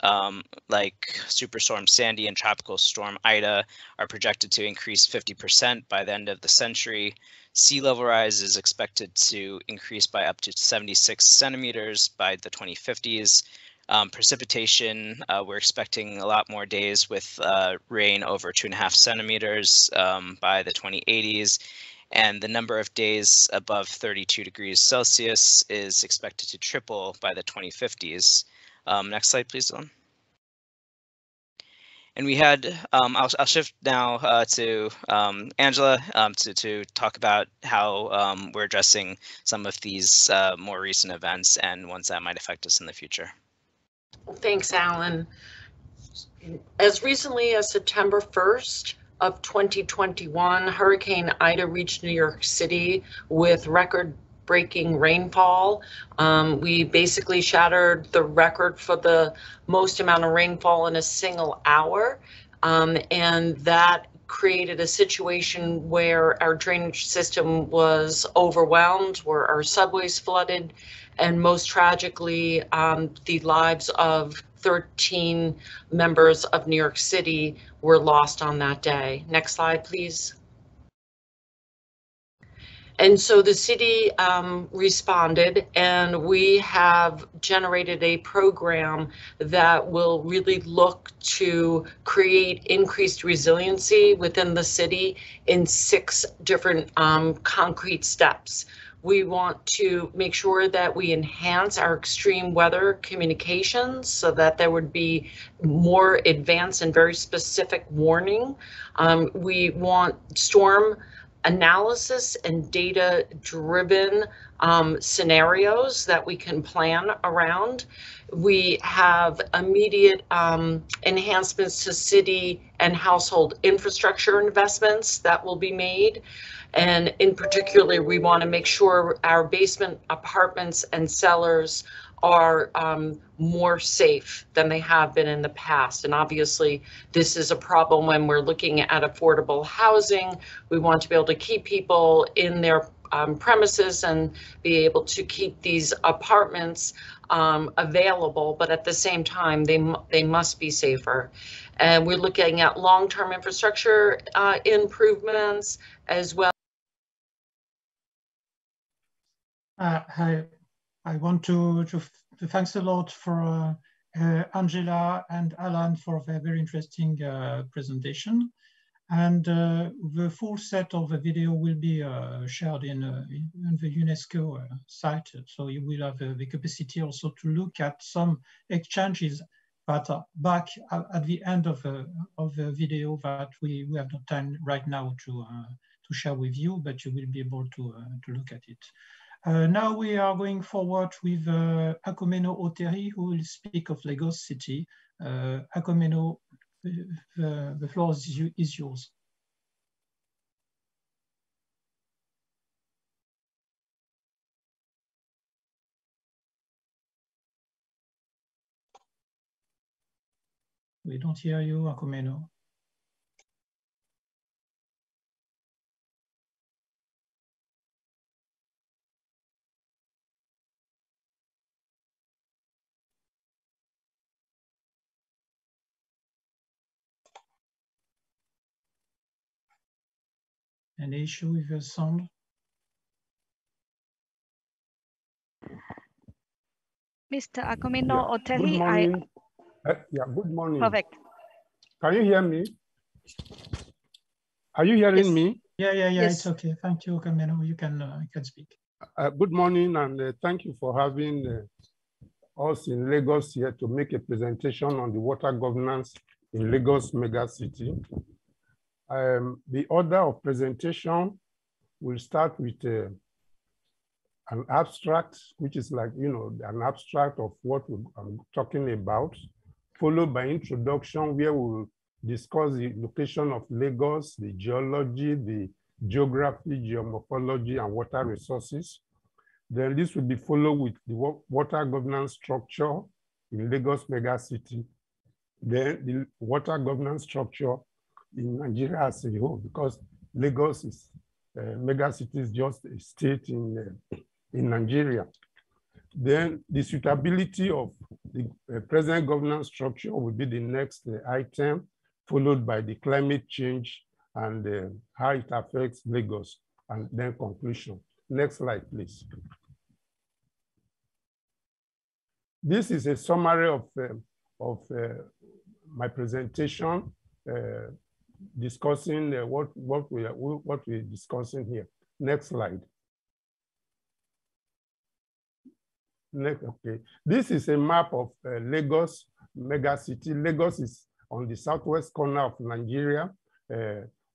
like Superstorm Sandy and Tropical Storm Ida are projected to increase 50% by the end of the century. Sea level rise is expected to increase by up to 76 centimeters by the 2050s. Precipitation, we're expecting a lot more days with rain over 2.5 centimeters by the 2080s. And the number of days above 32 degrees Celsius is expected to triple by the 2050s. Next slide, please, Dylan. And we had, I'll shift now to Angela to talk about how we're addressing some of these more recent events and ones that might affect us in the future. Thanks, Alan. As recently as September 1st of 2021, Hurricane Ida reached New York City with record-breaking rainfall. We basically shattered the record for the most amount of rainfall in a single hour, and that created a situation where our drainage system was overwhelmed, where our subways flooded, and most tragically, the lives of 13 members of New York City were lost on that day. Next slide, please. And so the city responded, and we have generated a program that will really look to create increased resiliency within the city in 6 different concrete steps. We want to make sure that we enhance our extreme weather communications so that there would be more advanced and very specific warning. We want storm analysis and data-driven scenarios that we can plan around. We have immediate enhancements to city and household infrastructure investments that will be made. And in particular, we want to make sure our basement apartments and cellars are more safe than they have been in the past. And obviously, this is a problem when we're looking at affordable housing. We want to be able to keep people in their premises and be able to keep these apartments available, but at the same time, they must be safer. And we're looking at long-term infrastructure improvements as well. I want to thanks a lot for Angela and Alan for their very interesting presentation. And the full set of the video will be shared in the UNESCO site. So you will have the capacity also to look at some exchanges that are back at the end of the video that we have no time right now to share with you, but you will be able to look at it. Now we are going forward with Akomeno Oteri, who will speak of Lagos City. Akomeno, the floor is yours. We don't hear you, Akomeno. Any issue with your sound? Mr. Akomeno Oteri, good morning. Good morning. Perfect. Can you hear me? Are you hearing me? Yeah, Yes. It's okay. Thank you, Akomeno. You can speak. Good morning, and thank you for having us in Lagos here to make a presentation on the water governance in Lagos megacity. The order of presentation will start with an abstract, which is like, an abstract of what I'm talking about, followed by introduction, where we'll discuss the location of Lagos, the geology, the geography, geomorphology, and water resources. Then this will be followed with the water governance structure in Lagos megacity. Then the water governance structure in Nigeria as a whole, because Lagos is megacity is just a state in Nigeria. Then the suitability of the present governance structure will be the next item, followed by the climate change and how it affects Lagos, and then conclusion. Next slide, please. This is a summary of my presentation, discussing what we're discussing here. Next slide. Okay. This is a map of Lagos megacity. Lagos is on the southwest corner of Nigeria.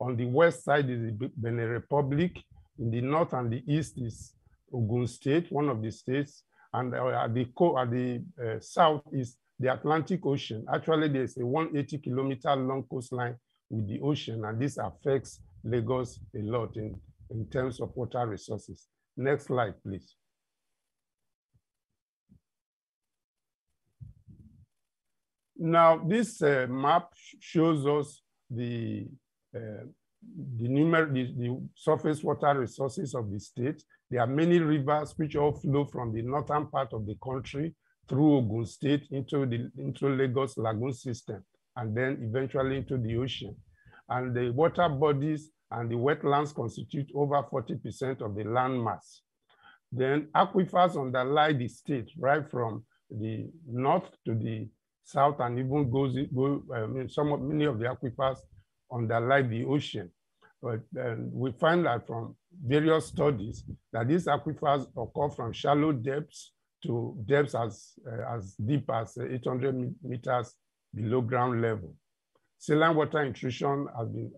On the west side is the Benin Republic. In the north and the east is Ogun State, one of the states. And at the south is the Atlantic Ocean. Actually, there's a 180-kilometer long coastline with the ocean, and this affects Lagos a lot in terms of water resources. Next slide, please. Now, this map shows us the surface water resources of the state. There are many rivers which all flow from the northern part of the country through Ogun State into Lagos Lagoon system, and then eventually into the ocean. And the water bodies and the wetlands constitute over 40% of the land mass. Then aquifers underlie the state, right from the north to the south, and even many of the aquifers underlie the ocean. But we find that from various studies that these aquifers occur from shallow depths to depths as deep as 800 meters below ground level. Saline water intrusion has been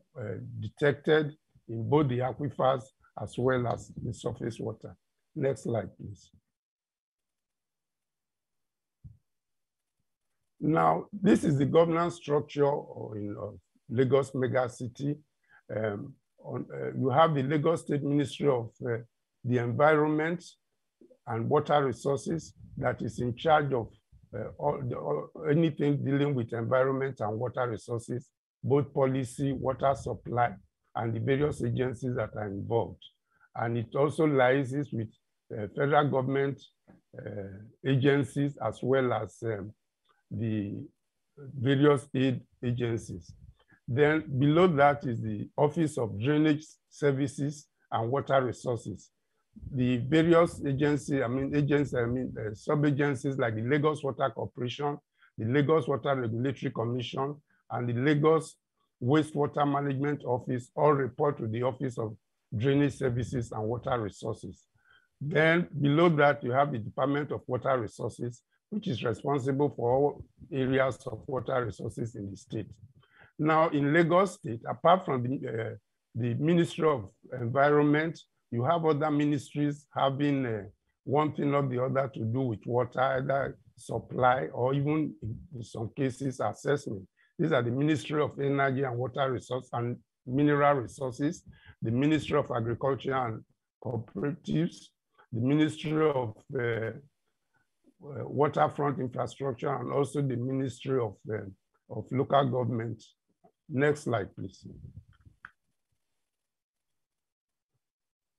detected in both the aquifers as well as the surface water. Next slide, please. Now, this is the governance structure in Lagos megacity. You have the Lagos State Ministry of the Environment and Water Resources that is in charge of anything dealing with environment and water resources, both policy, water supply, and the various agencies that are involved. And it also liaises with federal government agencies as well as the various aid agencies. Then below that is the Office of Drainage Services and Water Resources. The various agencies, sub-agencies like the Lagos Water Corporation, the Lagos Water Regulatory Commission, and the Lagos Wastewater Management Office all report to the Office of Drainage Services and Water Resources. Then below that, you have the Department of Water Resources, which is responsible for all areas of water resources in the state. Now, in Lagos State, apart from the Ministry of Environment, you have other ministries having one thing or the other to do with water, either supply or even in some cases assessment. These are the Ministry of Energy and Water Resources and Mineral Resources, the Ministry of Agriculture and Cooperatives, the Ministry of Waterfront Infrastructure, and also the Ministry of Local Government. Next slide, please.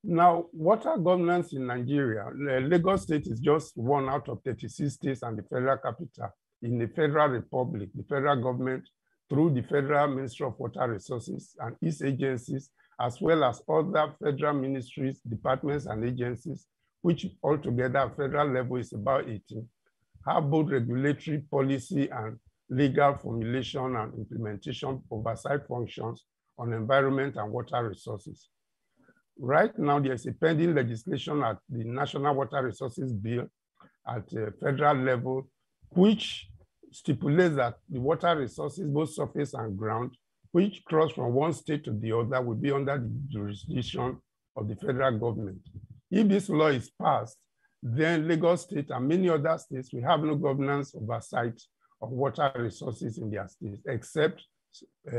Now, water governance in Nigeria, Lagos State is just one out of 36 states and the federal capital. In the federal republic, the federal government, through the Federal Ministry of Water Resources and its agencies, as well as other federal ministries, departments, and agencies, which altogether at federal level is about 18, have both regulatory policy and legal formulation and implementation oversight functions on environment and water resources. Right now, there's a pending legislation at the National Water Resources Bill at federal level, which stipulates that the water resources, both surface and ground, which cross from one state to the other, will be under the jurisdiction of the federal government. If this law is passed, then Lagos State and many other states will have no governance oversight of water resources in their states, except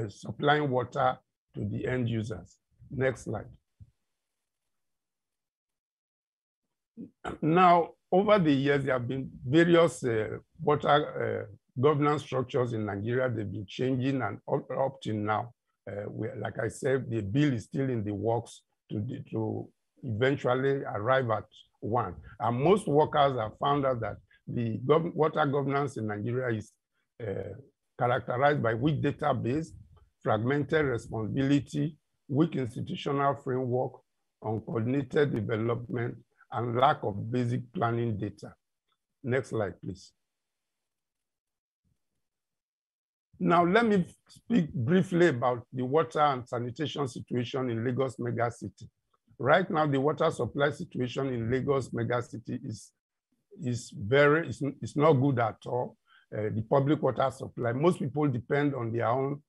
supplying water to the end users. Next slide. Now, over the years, there have been various water governance structures in Nigeria. They've been changing, and up till now, like I said, the bill is still in the works to eventually arrive at one. And most workers have found out that the water governance in Nigeria is characterized by weak database, fragmented responsibility, weak institutional framework, uncoordinated development, and lack of basic planning data. Next slide, please. Now, let me speak briefly about the water and sanitation situation in Lagos megacity. Right now, the water supply situation in Lagos megacity is not good at all. the public water supply. Most people depend on their own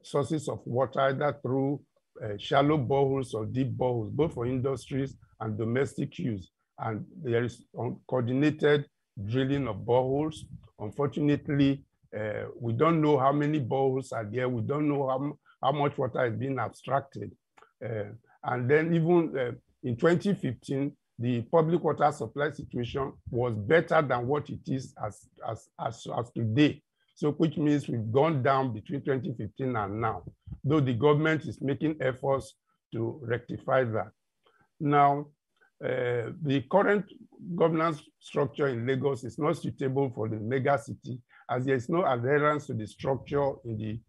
sources of water, either through shallow boreholes or deep boreholes, both for industries and domestic use. And there is coordinated drilling of boreholes. Unfortunately, we don't know how many boreholes are there. We don't know how much water is being abstracted. And then even in 2015, the public water supply situation was better than what it is as today. So which means we've gone down between 2015 and now, though the government is making efforts to rectify that. Now, the current governance structure in Lagos is not suitable for the mega city, as there is no adherence to the structure in the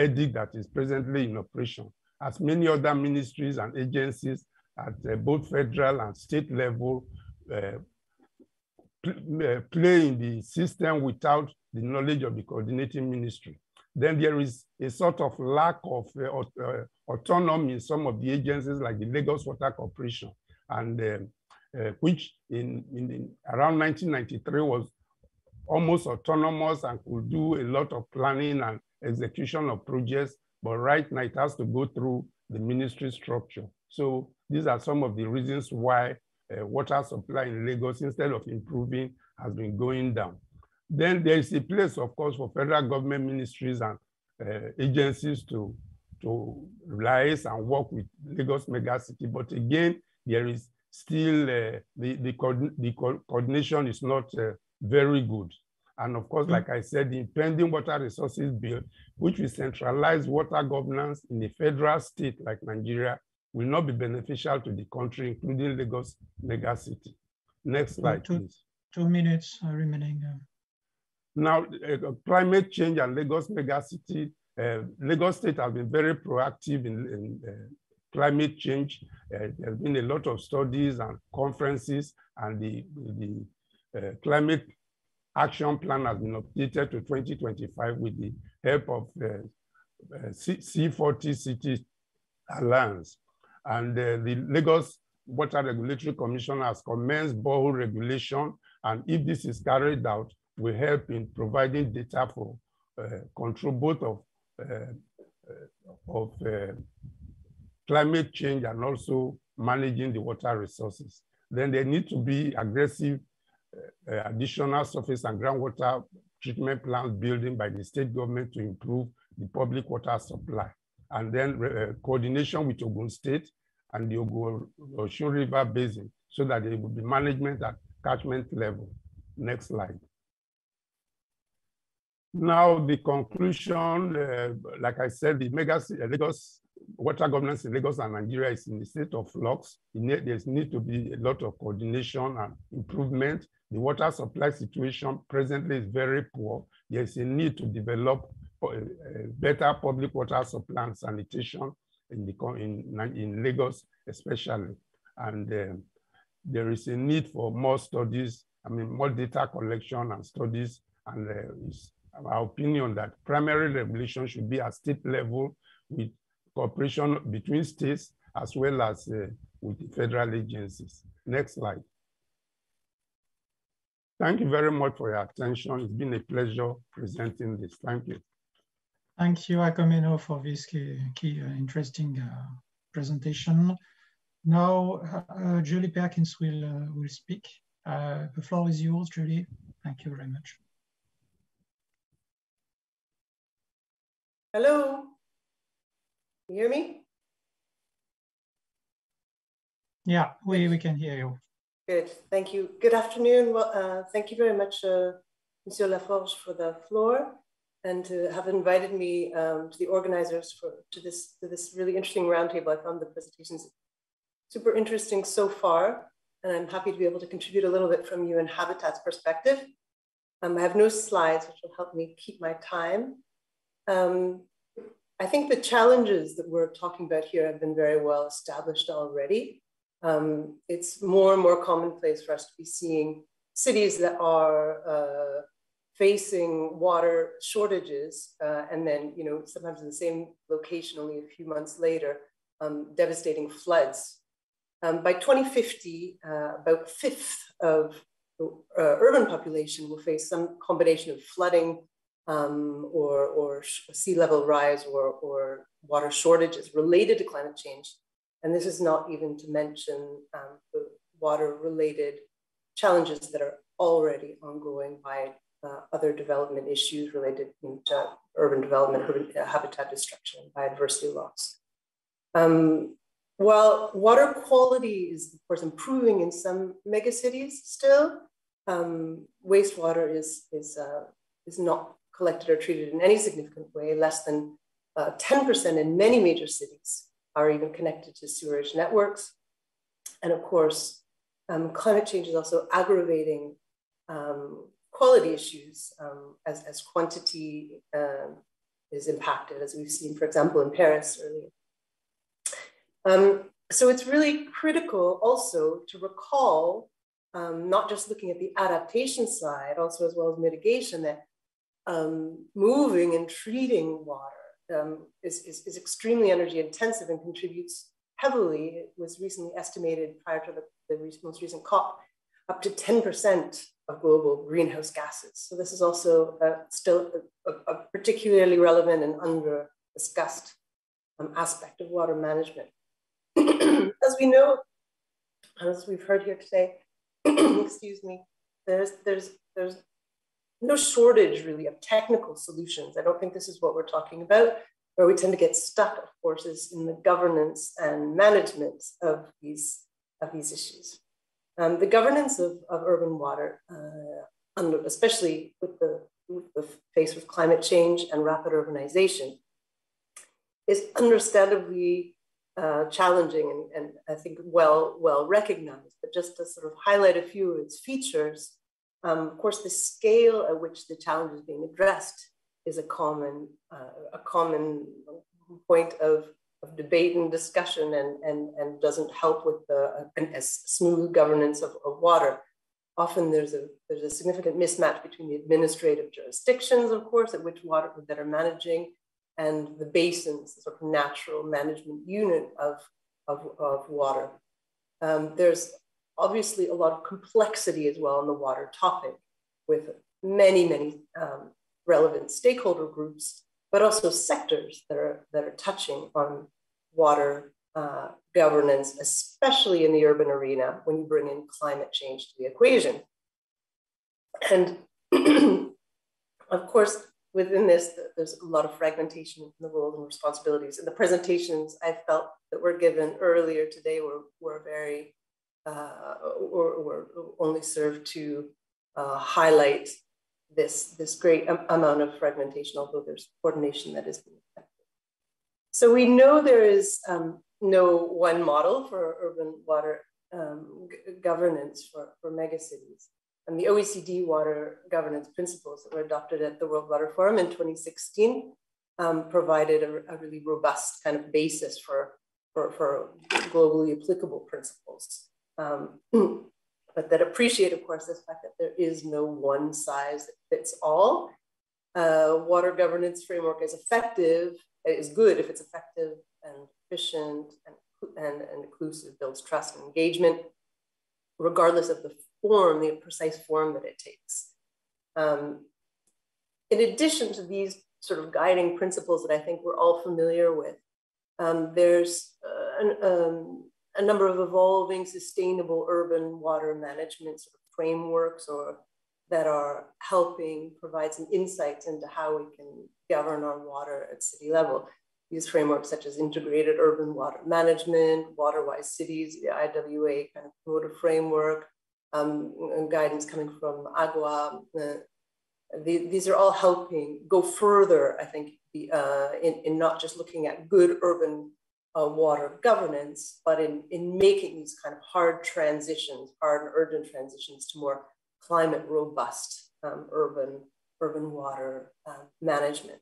edict that is presently in operation, as many other ministries and agencies at both federal and state level play in the system without the knowledge of the coordinating ministry. Then there is a sort of lack of autonomy in some of the agencies like the Lagos Water Corporation, and which in around 1993 was almost autonomous and could do a lot of planning and execution of projects, but right now it has to go through the ministry structure. So these are some of the reasons why water supply in Lagos, instead of improving, has been going down. Then there is a place, of course, for federal government ministries and agencies to liaise and work with Lagos megacity. But again, there is still the coordination is not very good. And of course, like I said, the impending water resources bill, which will centralize water governance in a federal state like Nigeria, will not be beneficial to the country, including Lagos megacity. Next slide, please. 2 minutes remaining. Now, climate change and Lagos megacity, Lagos State has been very proactive in climate change. There's been a lot of studies and conferences, and the climate action plan has been updated to 2025 with the help of C40 City Alliance. And the Lagos Water Regulatory Commission has commenced borehole regulation, and if this is carried out, will help in providing data for control both of climate change and also managing the water resources. Then there need to be aggressive additional surface and groundwater treatment plants building by the state government to improve the public water supply. And then coordination with Ogun State and the Osun River Basin so that there will be management at catchment level. Next slide. Now the conclusion, like I said, the Lagos water governance in Lagos and Nigeria is in a state of flux. There needs to be a lot of coordination and improvement. The water supply situation presently is very poor. There is a need to develop better public water supply and sanitation in Lagos especially. And there is a need for more studies, more data collection and studies. And it's our opinion that primary regulation should be at state level with cooperation between states as well as with the federal agencies. Next slide. Thank you very much for your attention. It's been a pleasure presenting this. Thank you. Thank you, Acomeno, for this key interesting presentation. Now, Julie Perkins will speak. The floor is yours, Julie. Thank you very much. Hello, you hear me? Yeah, we can hear you. Good, thank you. Good afternoon. Well, thank you very much, Monsieur Laforge, for the floor and to have invited me to the organizers to this really interesting roundtable. I found the presentations super interesting so far, and I'm happy to be able to contribute a little bit from UN Habitat's perspective. I have no slides, which will help me keep my time. I think the challenges that we're talking about here have been very well established already. It's more and more commonplace for us to be seeing cities that are facing water shortages and then, sometimes in the same location only a few months later, devastating floods. By 2050, about a fifth of urban population will face some combination of flooding or sea level rise or water shortages related to climate change. And this is not even to mention the water-related challenges that are already ongoing by other development issues related to urban development, habitat destruction, biodiversity loss. While water quality is, of course, improving in some megacities still, wastewater is not collected or treated in any significant way. Less than 10% in many major cities are even connected to sewerage networks. And of course, climate change is also aggravating quality issues as quantity is impacted, as we've seen, for example, in Paris earlier. So it's really critical also to recall, not just looking at the adaptation side, also as well as mitigation, that moving and treating water is extremely energy intensive and contributes heavily. It was recently estimated prior to the most recent COP, up to 10% of global greenhouse gases. So this is also still a particularly relevant and under-discussed aspect of water management. As we know, as we've heard here today, excuse me, there's no shortage really of technical solutions. I don't think this is what we're talking about. Where we tend to get stuck, of course, is in the governance and management of these issues. The governance of urban water, especially with the face of climate change and rapid urbanization, is understandably challenging and I think well recognized. But just to sort of highlight a few of its features, of course, the scale at which the challenge is being addressed is a common point of debate and discussion, and doesn't help with a smooth governance of water. Often there's a significant mismatch between the administrative jurisdictions, of course, at which water that are managing, and the basins, the sort of natural management unit of water. There's obviously a lot of complexity as well on the water topic, with many relevant stakeholder groups, but also sectors that are touching on water governance, especially in the urban arena when you bring in climate change to the equation. And of course, within this, there's a lot of fragmentation in the roles and responsibilities. And the presentations I felt that were given earlier today were very, were only served to highlight this great amount of fragmentation, although there's coordination that is being effective. So we know there is no one model for urban water governance for megacities. And the OECD water governance principles that were adopted at the World Water Forum in 2016 provided a really robust kind of basis for globally applicable principles. But that appreciate, of course, this fact that there is no one size that fits all. Water governance framework is good if it's effective and efficient and inclusive, builds trust and engagement, regardless of the precise form that it takes. In addition to these sort of guiding principles that I think we're all familiar with, there's a number of evolving sustainable urban water management sort of frameworks that are helping provide some insights into how we can govern our water at city level. These frameworks such as integrated urban water management, water-wise cities, the IWA kind of motor framework, and guidance coming from ARCEAU. These are all helping go further, I think, in not just looking at good urban water governance, but in making these kind of hard and urgent transitions to more climate robust urban water management.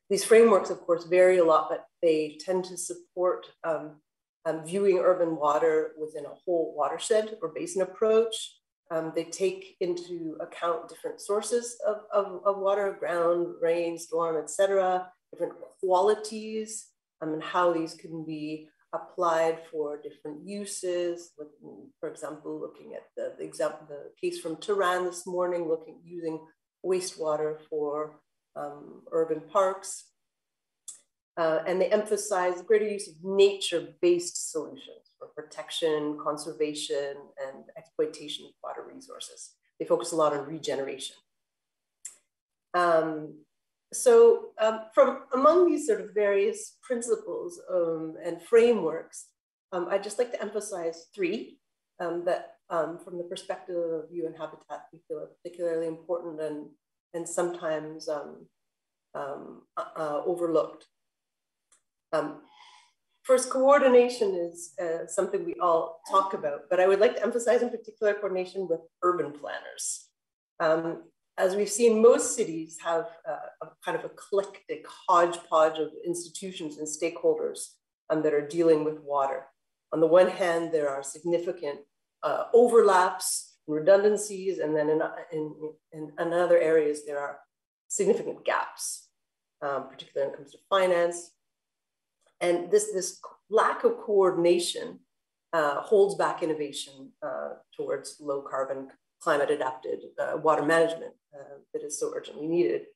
These frameworks, of course, vary a lot, but they tend to support viewing urban water within a whole watershed or basin approach. They take into account different sources of water, ground, rain, storm, etc., different qualities, and how these can be applied for different uses. For example, looking at the case from Tehran this morning, using wastewater for urban parks. And they emphasize greater use of nature-based solutions for protection, conservation, and exploitation of water resources. They focus a lot on regeneration. From among these sort of various principles and frameworks, I'd just like to emphasize three that from the perspective of UN Habitat, we feel are particularly important and sometimes overlooked. First, coordination is something we all talk about, but I would like to emphasize in particular coordination with urban planners. As we've seen, most cities have a kind of eclectic hodgepodge of institutions and stakeholders that are dealing with water. On the one hand, there are significant overlaps, redundancies, and then in other areas, there are significant gaps, particularly when it comes to finance. And this lack of coordination holds back innovation towards low carbon, climate adapted water management that is so urgently needed.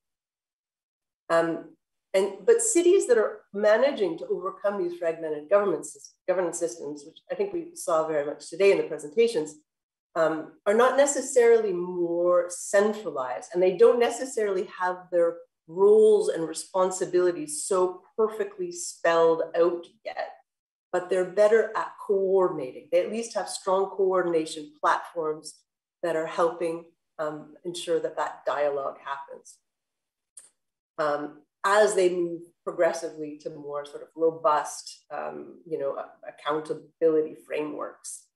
But cities that are managing to overcome these fragmented governance systems, which I think we saw very much today in the presentations, are not necessarily more centralized, and they don't necessarily have their roles and responsibilities so perfectly spelled out yet, but they're better at coordinating. They at least have strong coordination platforms that are helping ensure that that dialogue happens. As they move progressively to more sort of robust, accountability frameworks.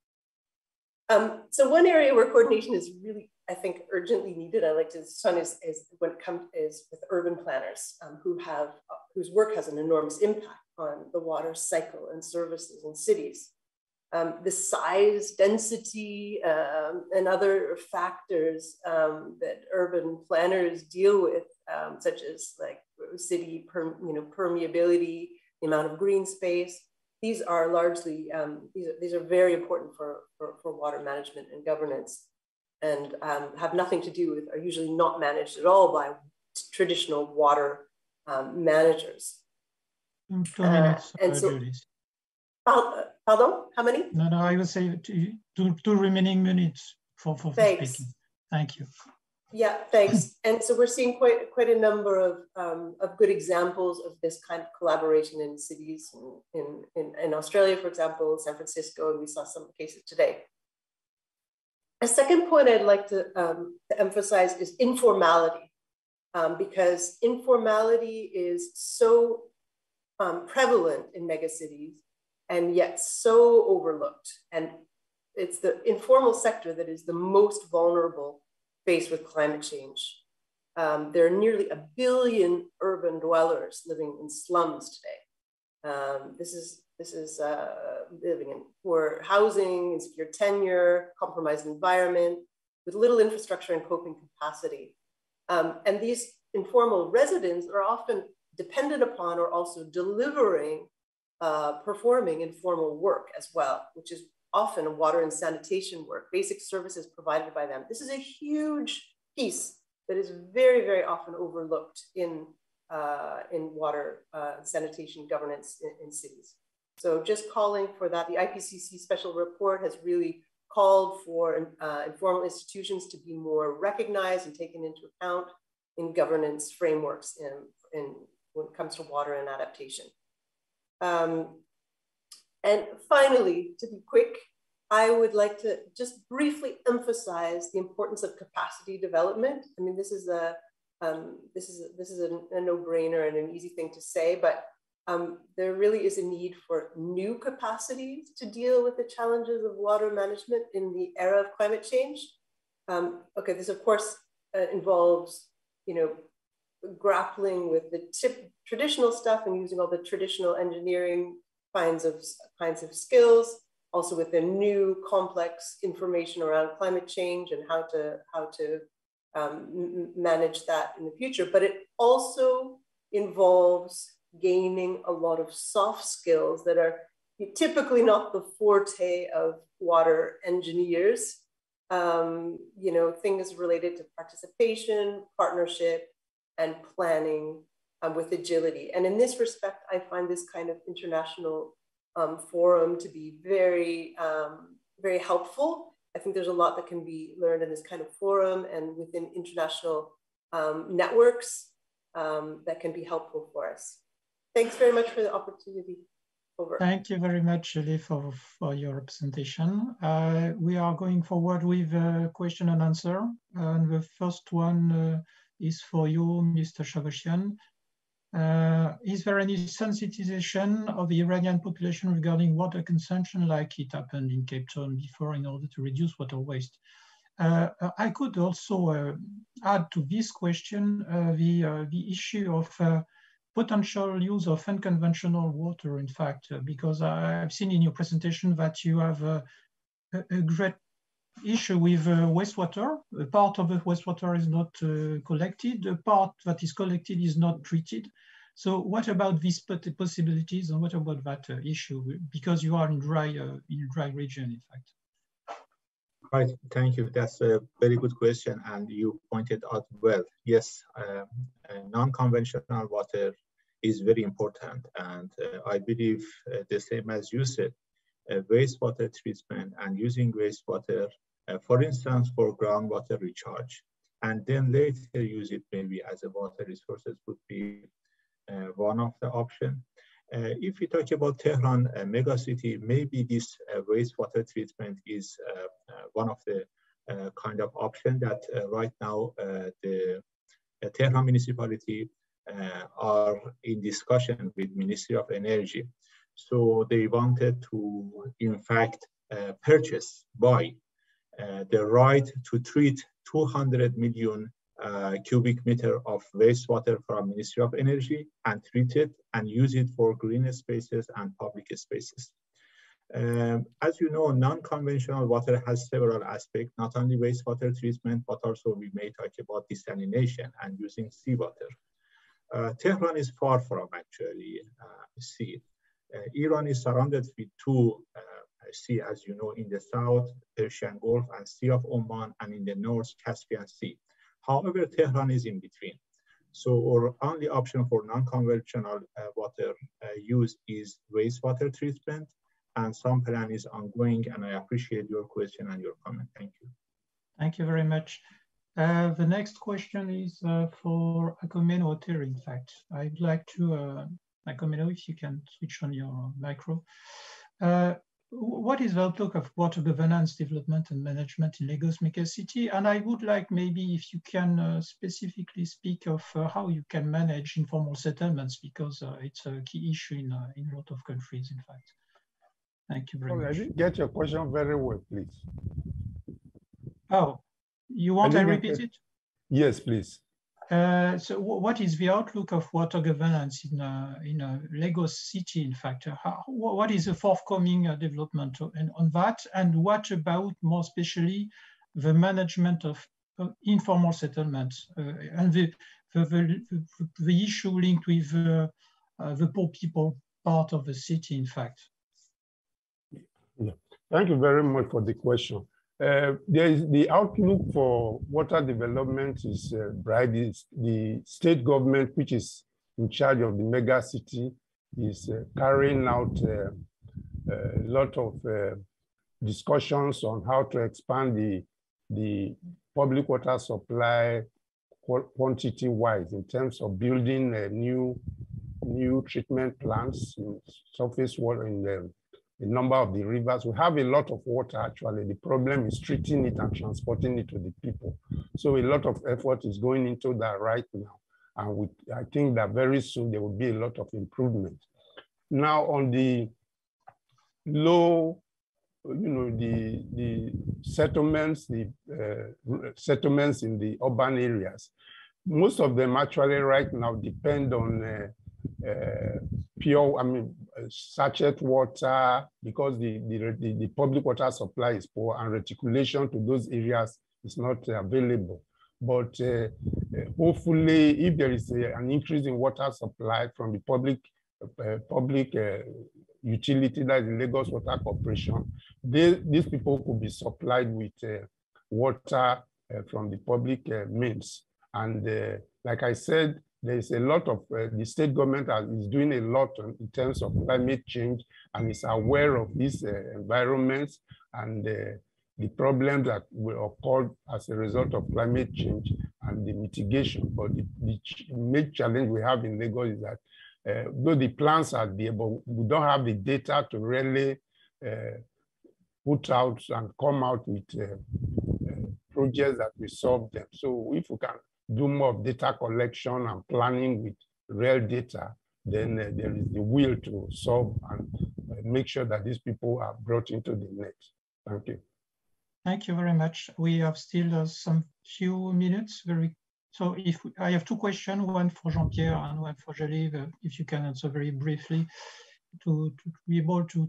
So one area where coordination is really, I think, urgently needed, I like to son is when it comes with urban planners whose work has an enormous impact on the water cycle and services in cities. The size, density, and other factors that urban planners deal with, such as like city permeability, the amount of green space. These are largely these are very important for water management and governance, and have nothing to do with, are usually not managed at all by traditional water managers. 2 minutes, and so, Julie. Pardon? How many? No, I will say two remaining minutes for speaking. Thank you. Yeah, thanks. And so we're seeing quite a number of good examples of this kind of collaboration in cities in Australia, for example, San Francisco, and we saw some cases today. A second point I'd like to emphasize is informality, because informality is so prevalent in megacities and yet so overlooked. And it's the informal sector that is the most vulnerable faced with climate change. There are nearly 1 billion urban dwellers living in slums today. This is living in poor housing, insecure tenure, compromised environment, with little infrastructure and coping capacity. And these informal residents are often dependent upon or also delivering, performing informal work as well, which is often water and sanitation work, basic services provided by them. This is a huge piece that is very, very often overlooked in water sanitation governance in cities. So just calling for that, the IPCC special report has really called for informal institutions to be more recognized and taken into account in governance frameworks when it comes to water and adaptation. And finally, to be quick, I would like to just briefly emphasize the importance of capacity development. I mean, this is a no-brainer and an easy thing to say, but there really is a need for new capacities to deal with the challenges of water management in the era of climate change. Okay, this of course involves, grappling with the traditional stuff and using all the traditional engineering kinds of skills, also with the new complex information around climate change and how to manage that in the future. But it also involves gaining a lot of soft skills that are typically not the forte of water engineers. You know, things related to participation, partnership, and planning with agility. And in this respect, I find this kind of international forum to be very, very helpful. I think there's a lot that can be learned in this kind of forum and within international networks that can be helpful for us. Thanks very much for the opportunity. Over. Thank you very much, Julie, for your presentation. We are going forward with a question and answer. And the first one is for you, Mr. Shavashian. Is there any sensitization of the Iranian population regarding water consumption like it happened in Cape Town before in order to reduce water waste? I could also add to this question the issue of potential use of unconventional water, in fact, because I've seen in your presentation that you have a great issue with wastewater. A part of the wastewater is not collected, the part that is collected is not treated. So what about these possibilities and what about that issue? Because you are in a dry region, in fact. Right, thank you. That's a very good question, and you pointed out well. Yes, non-conventional water is very important, and I believe the same as you said, wastewater treatment and using wastewater, for instance, for groundwater recharge, and then later use it maybe as a water resources would be one of the options. If we talk about Tehran, a mega city, maybe this wastewater treatment is one of the kind of option that right now the Tehran municipality are in discussion with Ministry of Energy. So they wanted to, in fact, buy the right to treat 200 million cubic meter of wastewater from Ministry of Energy and treat it and use it for green spaces and public spaces. As you know, non-conventional water has several aspects, not only wastewater treatment, but also we may talk about desalination and using seawater. Tehran is far from actually sea. Iran is surrounded with two sea, as you know, in the south, Persian Gulf and Sea of Oman, and in the north, Caspian Sea. However, Tehran is in between. So our only option for non-conventional water use is wastewater treatment, and some plan is ongoing, and I appreciate your question and your comment. Thank you. Thank you very much. The next question is for Akomeno Otere, in fact. I'd like to, Akomeno, if you can switch on your micro. What is the outlook of water governance, development and management in Lagos megacity? And I would like maybe if you can specifically speak of how you can manage informal settlements, because it's a key issue in a lot of countries, in fact. Thank you very much. I didn't get your question very well, please. Oh, you want I repeat it? Yes, please. So what is the outlook of water governance in a Lagos city, in fact? What is the forthcoming development on that? And what about, more especially, the management of informal settlements and the issue linked with the poor people part of the city, in fact? Yeah. Thank you very much for the question. There is the outlook for water development is bright. The state government, which is in charge of the mega city, is carrying out a lot of discussions on how to expand the public water supply quantity-wise in terms of building new treatment plants in surface water in the number of the rivers. We have a lot of water, actually. The problem is treating it and transporting it to the people. So a lot of effort is going into that right now. And I think that very soon there will be a lot of improvement. Now on the low, the settlements, settlements in the urban areas, most of them actually right now depend on pure, sachet water, because the public water supply is poor and reticulation to those areas is not available. But hopefully, if there is an increase in water supply from the public utility, that is the Lagos Water Corporation. These people could be supplied with water from the public means. And like I said, there is a lot of, the state government is doing a lot in terms of climate change and is aware of these environments and the problems that will occur as a result of climate change and the mitigation. But the main challenge we have in Lagos is that though the plans are there, but we don't have the data to really put out and come out with projects that will solve them. So if we can do more of data collection and planning with real data, then there is the will to solve and make sure that these people are brought into the net. Thank you. Thank you very much. We have still some few minutes. So I have two questions, one for Jean-Pierre and one for Julie, if you can answer very briefly to be able to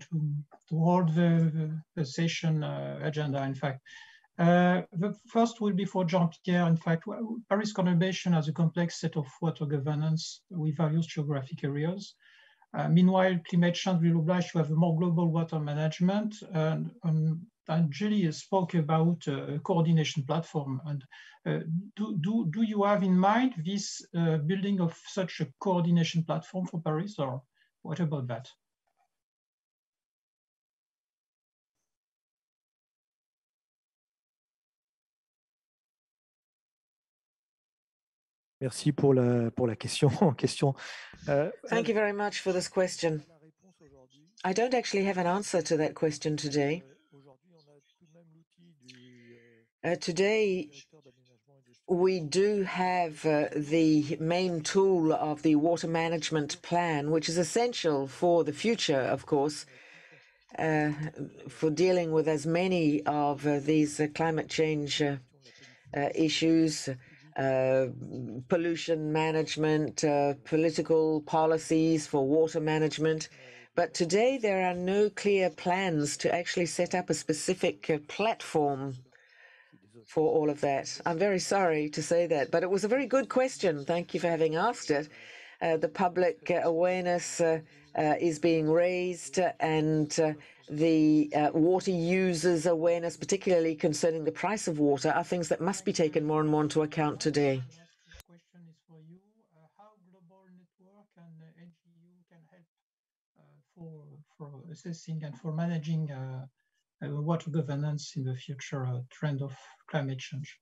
hold the session agenda, in fact. The first will be for Jean-Pierre. In fact, Paris conurbation has a complex set of water governance with various geographic areas. Meanwhile, climate change will oblige to have a more global water management. And Julie spoke about a coordination platform. And do you have in mind this building of such a coordination platform for Paris, or what about that? Merci pour la question. Thank you very much for this question. I don't actually have an answer to that question today. Today, we do have the main tool of the water management plan, which is essential for the future, of course, for dealing with as many of these climate change issues, pollution management, political policies for water management. But today there are no clear plans to actually set up a specific platform for all of that. I'm very sorry to say that, but it was a very good question. Thank you for having asked it. The public awareness is being raised, and the water users' awareness, particularly concerning the price of water, are things that must be taken more and more into account today. This question is for you. How global network and NGO can help for assessing and for managing water governance in the future trend of climate change?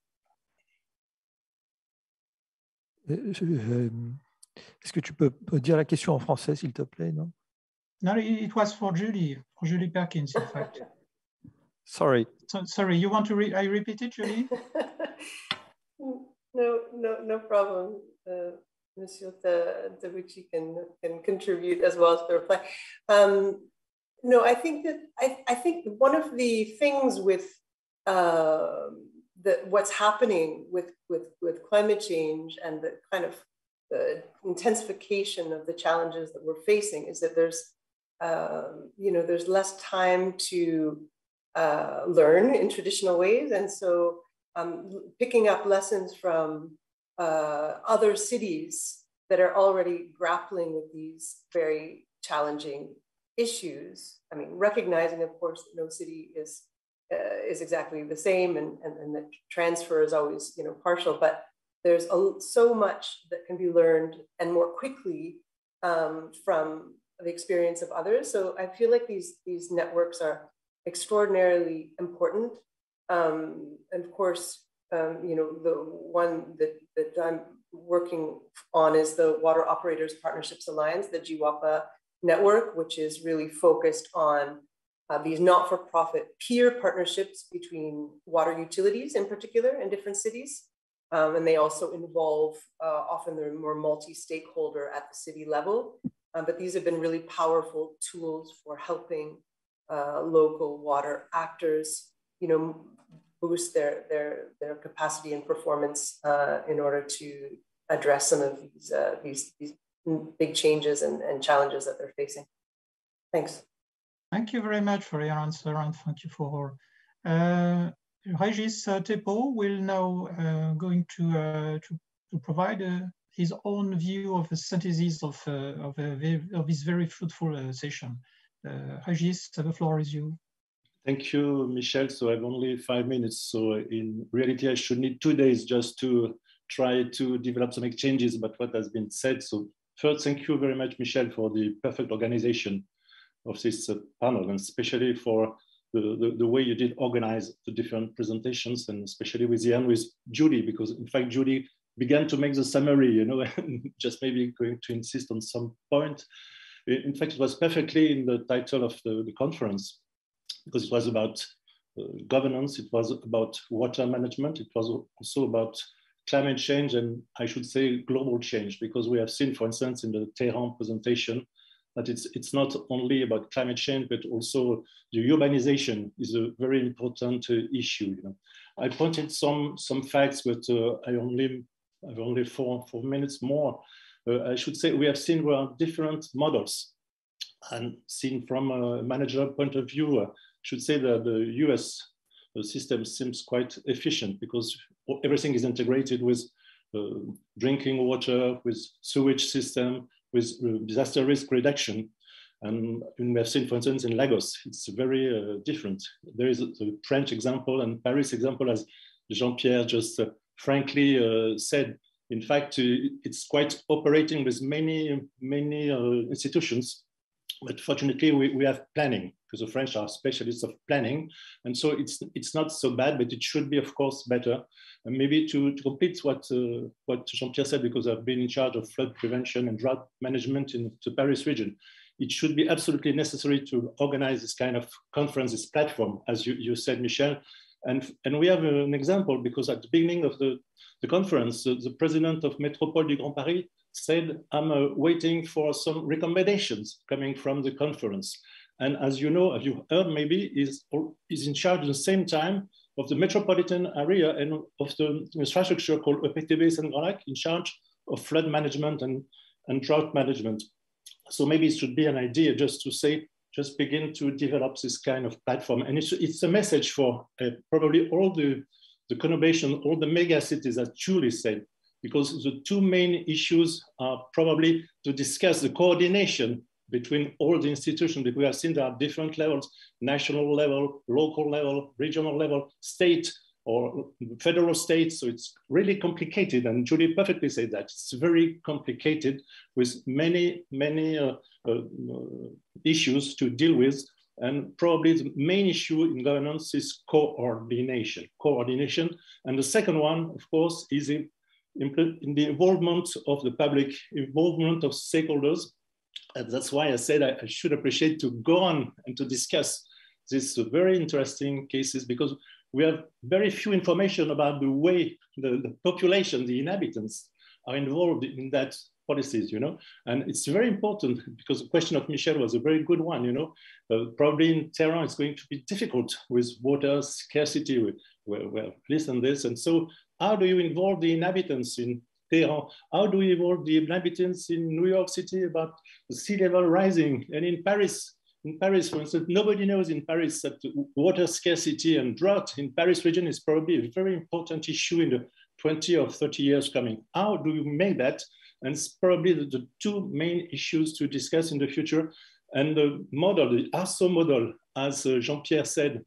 Est-ce que tu peux dire la question en français, s'il te plaît, non? No, it was for Julie Perkins, in fact. Sorry. So, sorry, you want to I repeat it, Julie? No problem. Monsieur Tabucci can contribute as well as the reply. No, I think one of the things with what's happening with climate change and the kind of the intensification of the challenges that we're facing is that there's less time to learn in traditional ways, and so picking up lessons from other cities that are already grappling with these very challenging issues. I mean, recognizing, of course, that no city is exactly the same, and the transfer is always, partial. But there's so much that can be learned and more quickly from the experience of others. So I feel like these networks are extraordinarily important. And of course, the one that I'm working on is the Water Operators Partnerships Alliance, the GWAPA network, which is really focused on these not-for-profit peer partnerships between water utilities in particular in different cities. And they also involve, often they're more multi-stakeholder at the city level. But these have been really powerful tools for helping local water actors, boost their capacity and performance in order to address some of these big changes and challenges that they're facing. Thanks. Thank you very much for your answer, and thank you for Regis Tepo will now going to provide his own view of the synthesis of this very fruitful session. Régis, the floor is you. Thank you, Michel. So I have only 5 minutes. So in reality, I should need 2 days just to try to develop some exchanges about what has been said. So first, thank you very much, Michel, for the perfect organization of this panel, and especially for the way you did organize the different presentations, and especially with the end with Judy, because in fact, Judy began to make the summary, you know, and just maybe going to insist on some point. In fact, it was perfectly in the title of the conference, because it was about governance, it was about water management, it was also about climate change, and I should say global change, because we have seen, for instance, in the Tehran presentation, that it's not only about climate change, but also the urbanization is a very important issue. You know? I pointed some facts, but I have only four minutes more. I should say we have seen there are different models, and seen from a managerial point of view, I should say that the US system seems quite efficient, because everything is integrated with drinking water, with sewage system, with disaster risk reduction. And we have seen, for instance, in Lagos, it's very different. There is the French example and Paris example, as Jean-Pierre just frankly said. In fact, it's quite operating with many institutions, but fortunately we have planning, because the French are specialists of planning. And so it's not so bad, but it should be, of course, better. And maybe to complete what Jean-Pierre said, because I've been in charge of flood prevention and drought management in the Paris region, it should be absolutely necessary to organize this kind of conference, this platform, as you said, Michel. And we have an example, because at the beginning of the conference, the president of Métropole du Grand Paris said, I'm waiting for some recommendations coming from the conference. And as you know, as you heard maybe, is in charge at the same time of the metropolitan area and of the infrastructure called EPTB Saint Grand Lac, in charge of flood management and drought management. So maybe it should be an idea just to say, just begin to develop this kind of platform. And it's a message for probably all the conurbation, all the mega cities, as Julie said, because the two main issues are probably to discuss the coordination between all the institutions, because we have seen there are different levels, national level, local level, regional level, state or federal state. So it's really complicated. And Julie perfectly said that. It's very complicated with many issues to deal with. And probably the main issue in governance is coordination. And the second one, of course, is in the involvement of the public, involvement of stakeholders. And that's why I said I should appreciate to go on and to discuss these very interesting cases, because we have very few information about the way the population, the inhabitants, are involved in that policies, you know. And it's very important, because the question of Michel was a very good one, you know. Probably in Tehran it's going to be difficult with water scarcity, well, this and this. And so how do you involve the inhabitants in Tehran? How do we involve the inhabitants in New York City about the sea level rising? And in Paris, for instance, nobody knows in Paris that water scarcity and drought in Paris region is probably a very important issue in the 20 or 30 years coming. How do you make that? And it's probably the two main issues to discuss in the future. And the model, the ARCEAU model, as Jean-Pierre said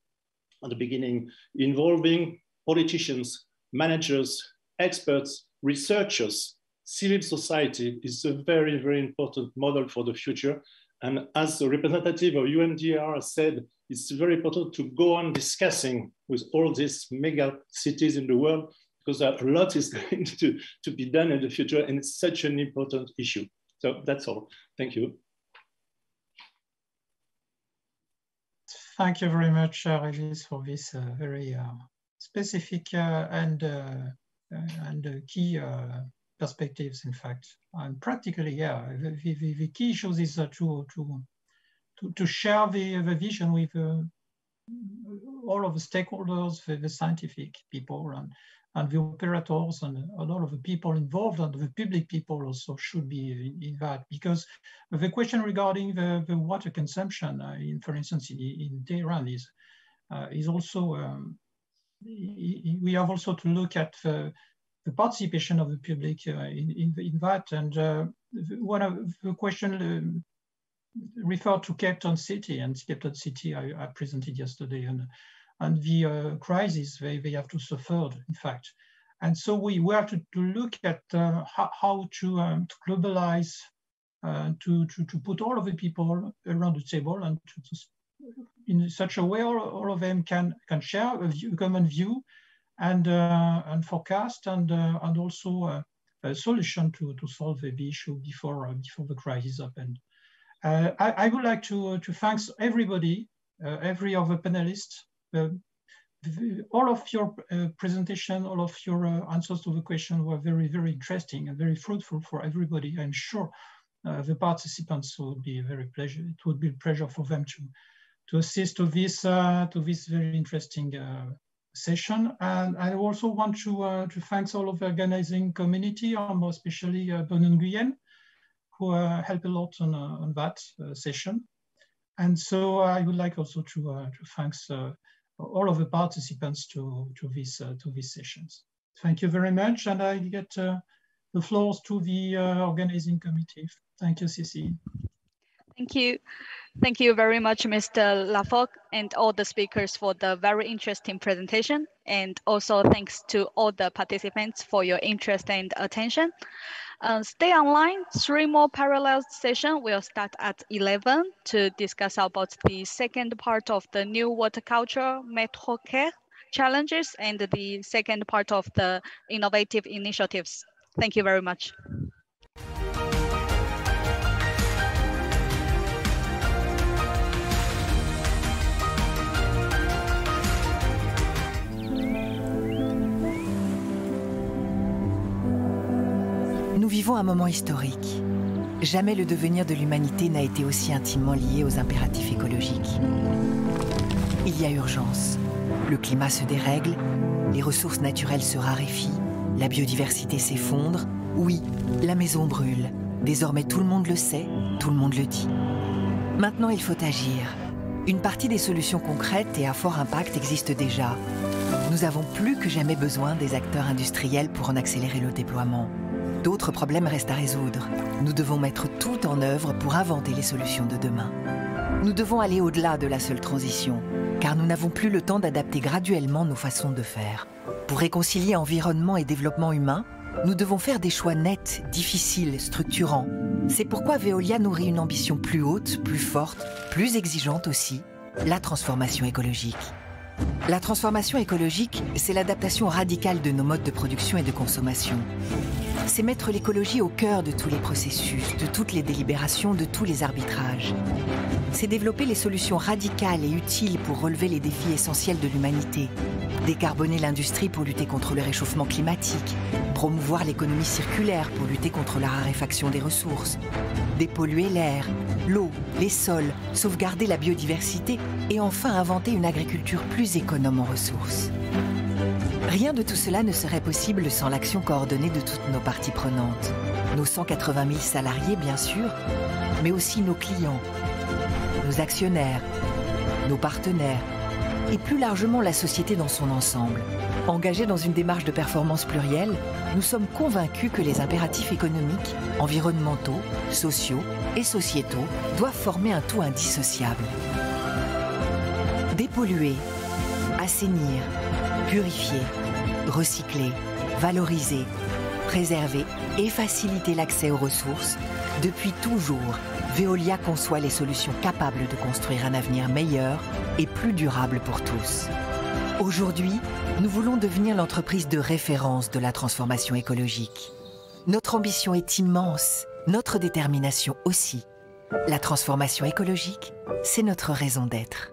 at the beginning, involving politicians, managers, experts, researchers, civil society, is a very, very important model for the future. And as the representative of UNDR said, it's very important to go on discussing with all these mega cities in the world, because a lot is going to be done in the future, and it's such an important issue. So that's all. Thank you. Thank you very much, Régis, for this very specific and key perspectives, in fact. And practically, yeah, the key issues is to share the vision with all of the stakeholders, the scientific people, and the operators, and all of the people involved, and the public people also should be in that, because the question regarding the water consumption, for instance, in Tehran is also, we have also to look at the participation of the public in that. And one of the question referred to Cape Town City, and Cape Town City I presented yesterday, and the crisis they have to suffer, in fact. And so we were to look at how to globalize, to put all of the people around the table, and in such a way all of them can share a common view and forecast and also a solution to solve the issue before the crisis happened. I would like to thank everybody, every other panelist. All of your presentation, all of your answers to the question were very, very interesting and very fruitful for everybody. I'm sure the participants will be very pleasure. It would be a pleasure for them to assist to this very interesting session. And I also want to thank all of the organizing community, more especially Bonne Nguyen, who helped a lot on that session. And so I would like also to thank all of the participants to these sessions. Thank you very much, and I get the floors to the organizing committee. Thank you, Cici. Thank you. Thank you very much, Mr. Laforgue, and all the speakers for the very interesting presentation. And also thanks to all the participants for your interest and attention. Stay online. 3 more parallel sessions will start at 11 to discuss about the second part of the new water culture metro care challenges and the second part of the innovative initiatives. Thank you very much. Nous vivons un moment historique. Jamais le devenir de l'humanité n'a été aussi intimement lié aux impératifs écologiques. Il y a urgence. Le climat se dérègle, les ressources naturelles se raréfient, la biodiversité s'effondre. Oui, la maison brûle. Désormais tout le monde le sait, tout le monde le dit. Maintenant il faut agir. Une partie des solutions concrètes et à fort impact existent déjà. Nous avons plus que jamais besoin des acteurs industriels pour en accélérer le déploiement. D'autres problèmes restent à résoudre. Nous devons mettre tout en œuvre pour inventer les solutions de demain. Nous devons aller au-delà de la seule transition, car nous n'avons plus le temps d'adapter graduellement nos façons de faire. Pour réconcilier environnement et développement humain, nous devons faire des choix nets, difficiles, structurants. C'est pourquoi Veolia nourrit une ambition plus haute, plus forte, plus exigeante aussi, la transformation écologique. La transformation écologique, c'est l'adaptation radicale de nos modes de production et de consommation. C'est mettre l'écologie au cœur de tous les processus, de toutes les délibérations, de tous les arbitrages. C'est développer les solutions radicales et utiles pour relever les défis essentiels de l'humanité. Décarboner l'industrie pour lutter contre le réchauffement climatique, promouvoir l'économie circulaire pour lutter contre la raréfaction des ressources, dépolluer l'air, l'eau, les sols, sauvegarder la biodiversité et enfin inventer une agriculture plus économe en ressources. Rien de tout cela ne serait possible sans l'action coordonnée de toutes nos parties prenantes. Nos 180 000 salariés, bien sûr, mais aussi nos clients, nos actionnaires, nos partenaires et plus largement la société dans son ensemble. Engagés dans une démarche de performance plurielle, nous sommes convaincus que les impératifs économiques, environnementaux, sociaux et sociétaux doivent former un tout indissociable. Dépolluer, assainir, purifier, recycler, valoriser, préserver et faciliter l'accès aux ressources, depuis toujours, Veolia conçoit les solutions capables de construire un avenir meilleur et plus durable pour tous. Aujourd'hui, nous voulons devenir l'entreprise de référence de la transformation écologique. Notre ambition est immense, notre détermination aussi. La transformation écologique, c'est notre raison d'être.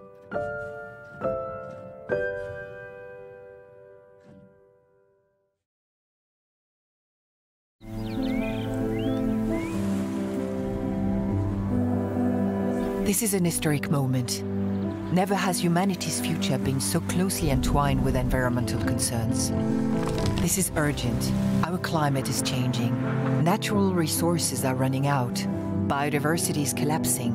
This is an historic moment. Never has humanity's future been so closely entwined with environmental concerns. This is urgent. Our climate is changing. Natural resources are running out. Biodiversity is collapsing.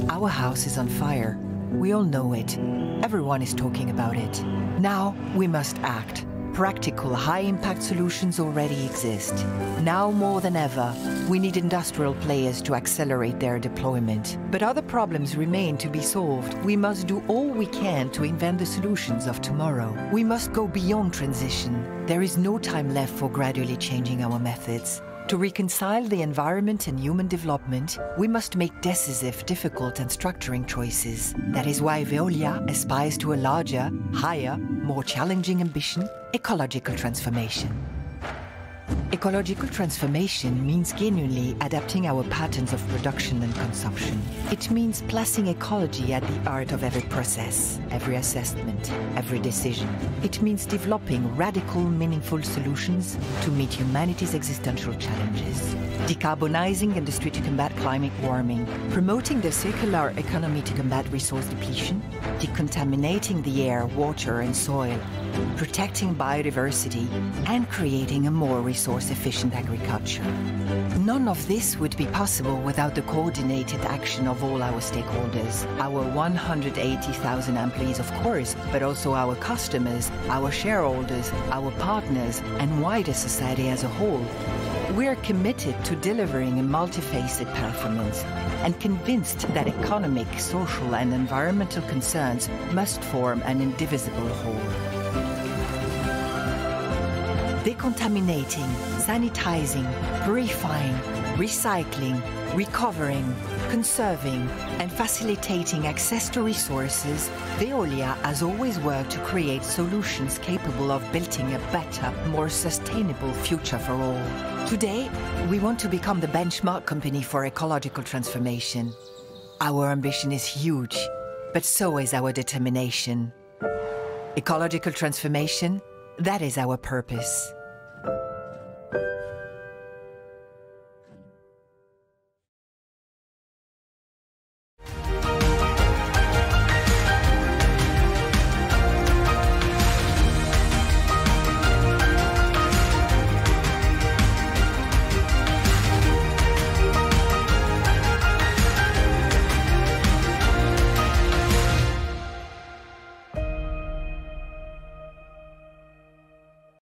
Our house is on fire. We all know it. Everyone is talking about it. Now we must act. Practical, high-impact solutions already exist. Now more than ever, we need industrial players to accelerate their deployment. But other problems remain to be solved. We must do all we can to invent the solutions of tomorrow. We must go beyond transition. There is no time left for gradually changing our methods. To reconcile the environment and human development, we must make decisive, difficult and structuring choices. That is why Veolia aspires to a larger, higher, more challenging ambition: ecological transformation. Ecological transformation means genuinely adapting our patterns of production and consumption. It means placing ecology at the heart of every process, every assessment, every decision. It means developing radical, meaningful solutions to meet humanity's existential challenges. Decarbonizing industry to combat climate warming, promoting the circular economy to combat resource depletion, decontaminating the air, water and soil, protecting biodiversity, and creating a more resource-efficient agriculture. None of this would be possible without the coordinated action of all our stakeholders, our 180,000 employees, of course, but also our customers, our shareholders, our partners, and wider society as a whole. We are committed to delivering a multifaceted performance and convinced that economic, social, and environmental concerns must form an indivisible whole. Decontaminating, sanitizing, purifying, recycling, recovering, conserving, and facilitating access to resources, Veolia has always worked to create solutions capable of building a better, more sustainable future for all. Today, we want to become the benchmark company for ecological transformation. Our ambition is huge, but so is our determination. Ecological transformation, that is our purpose.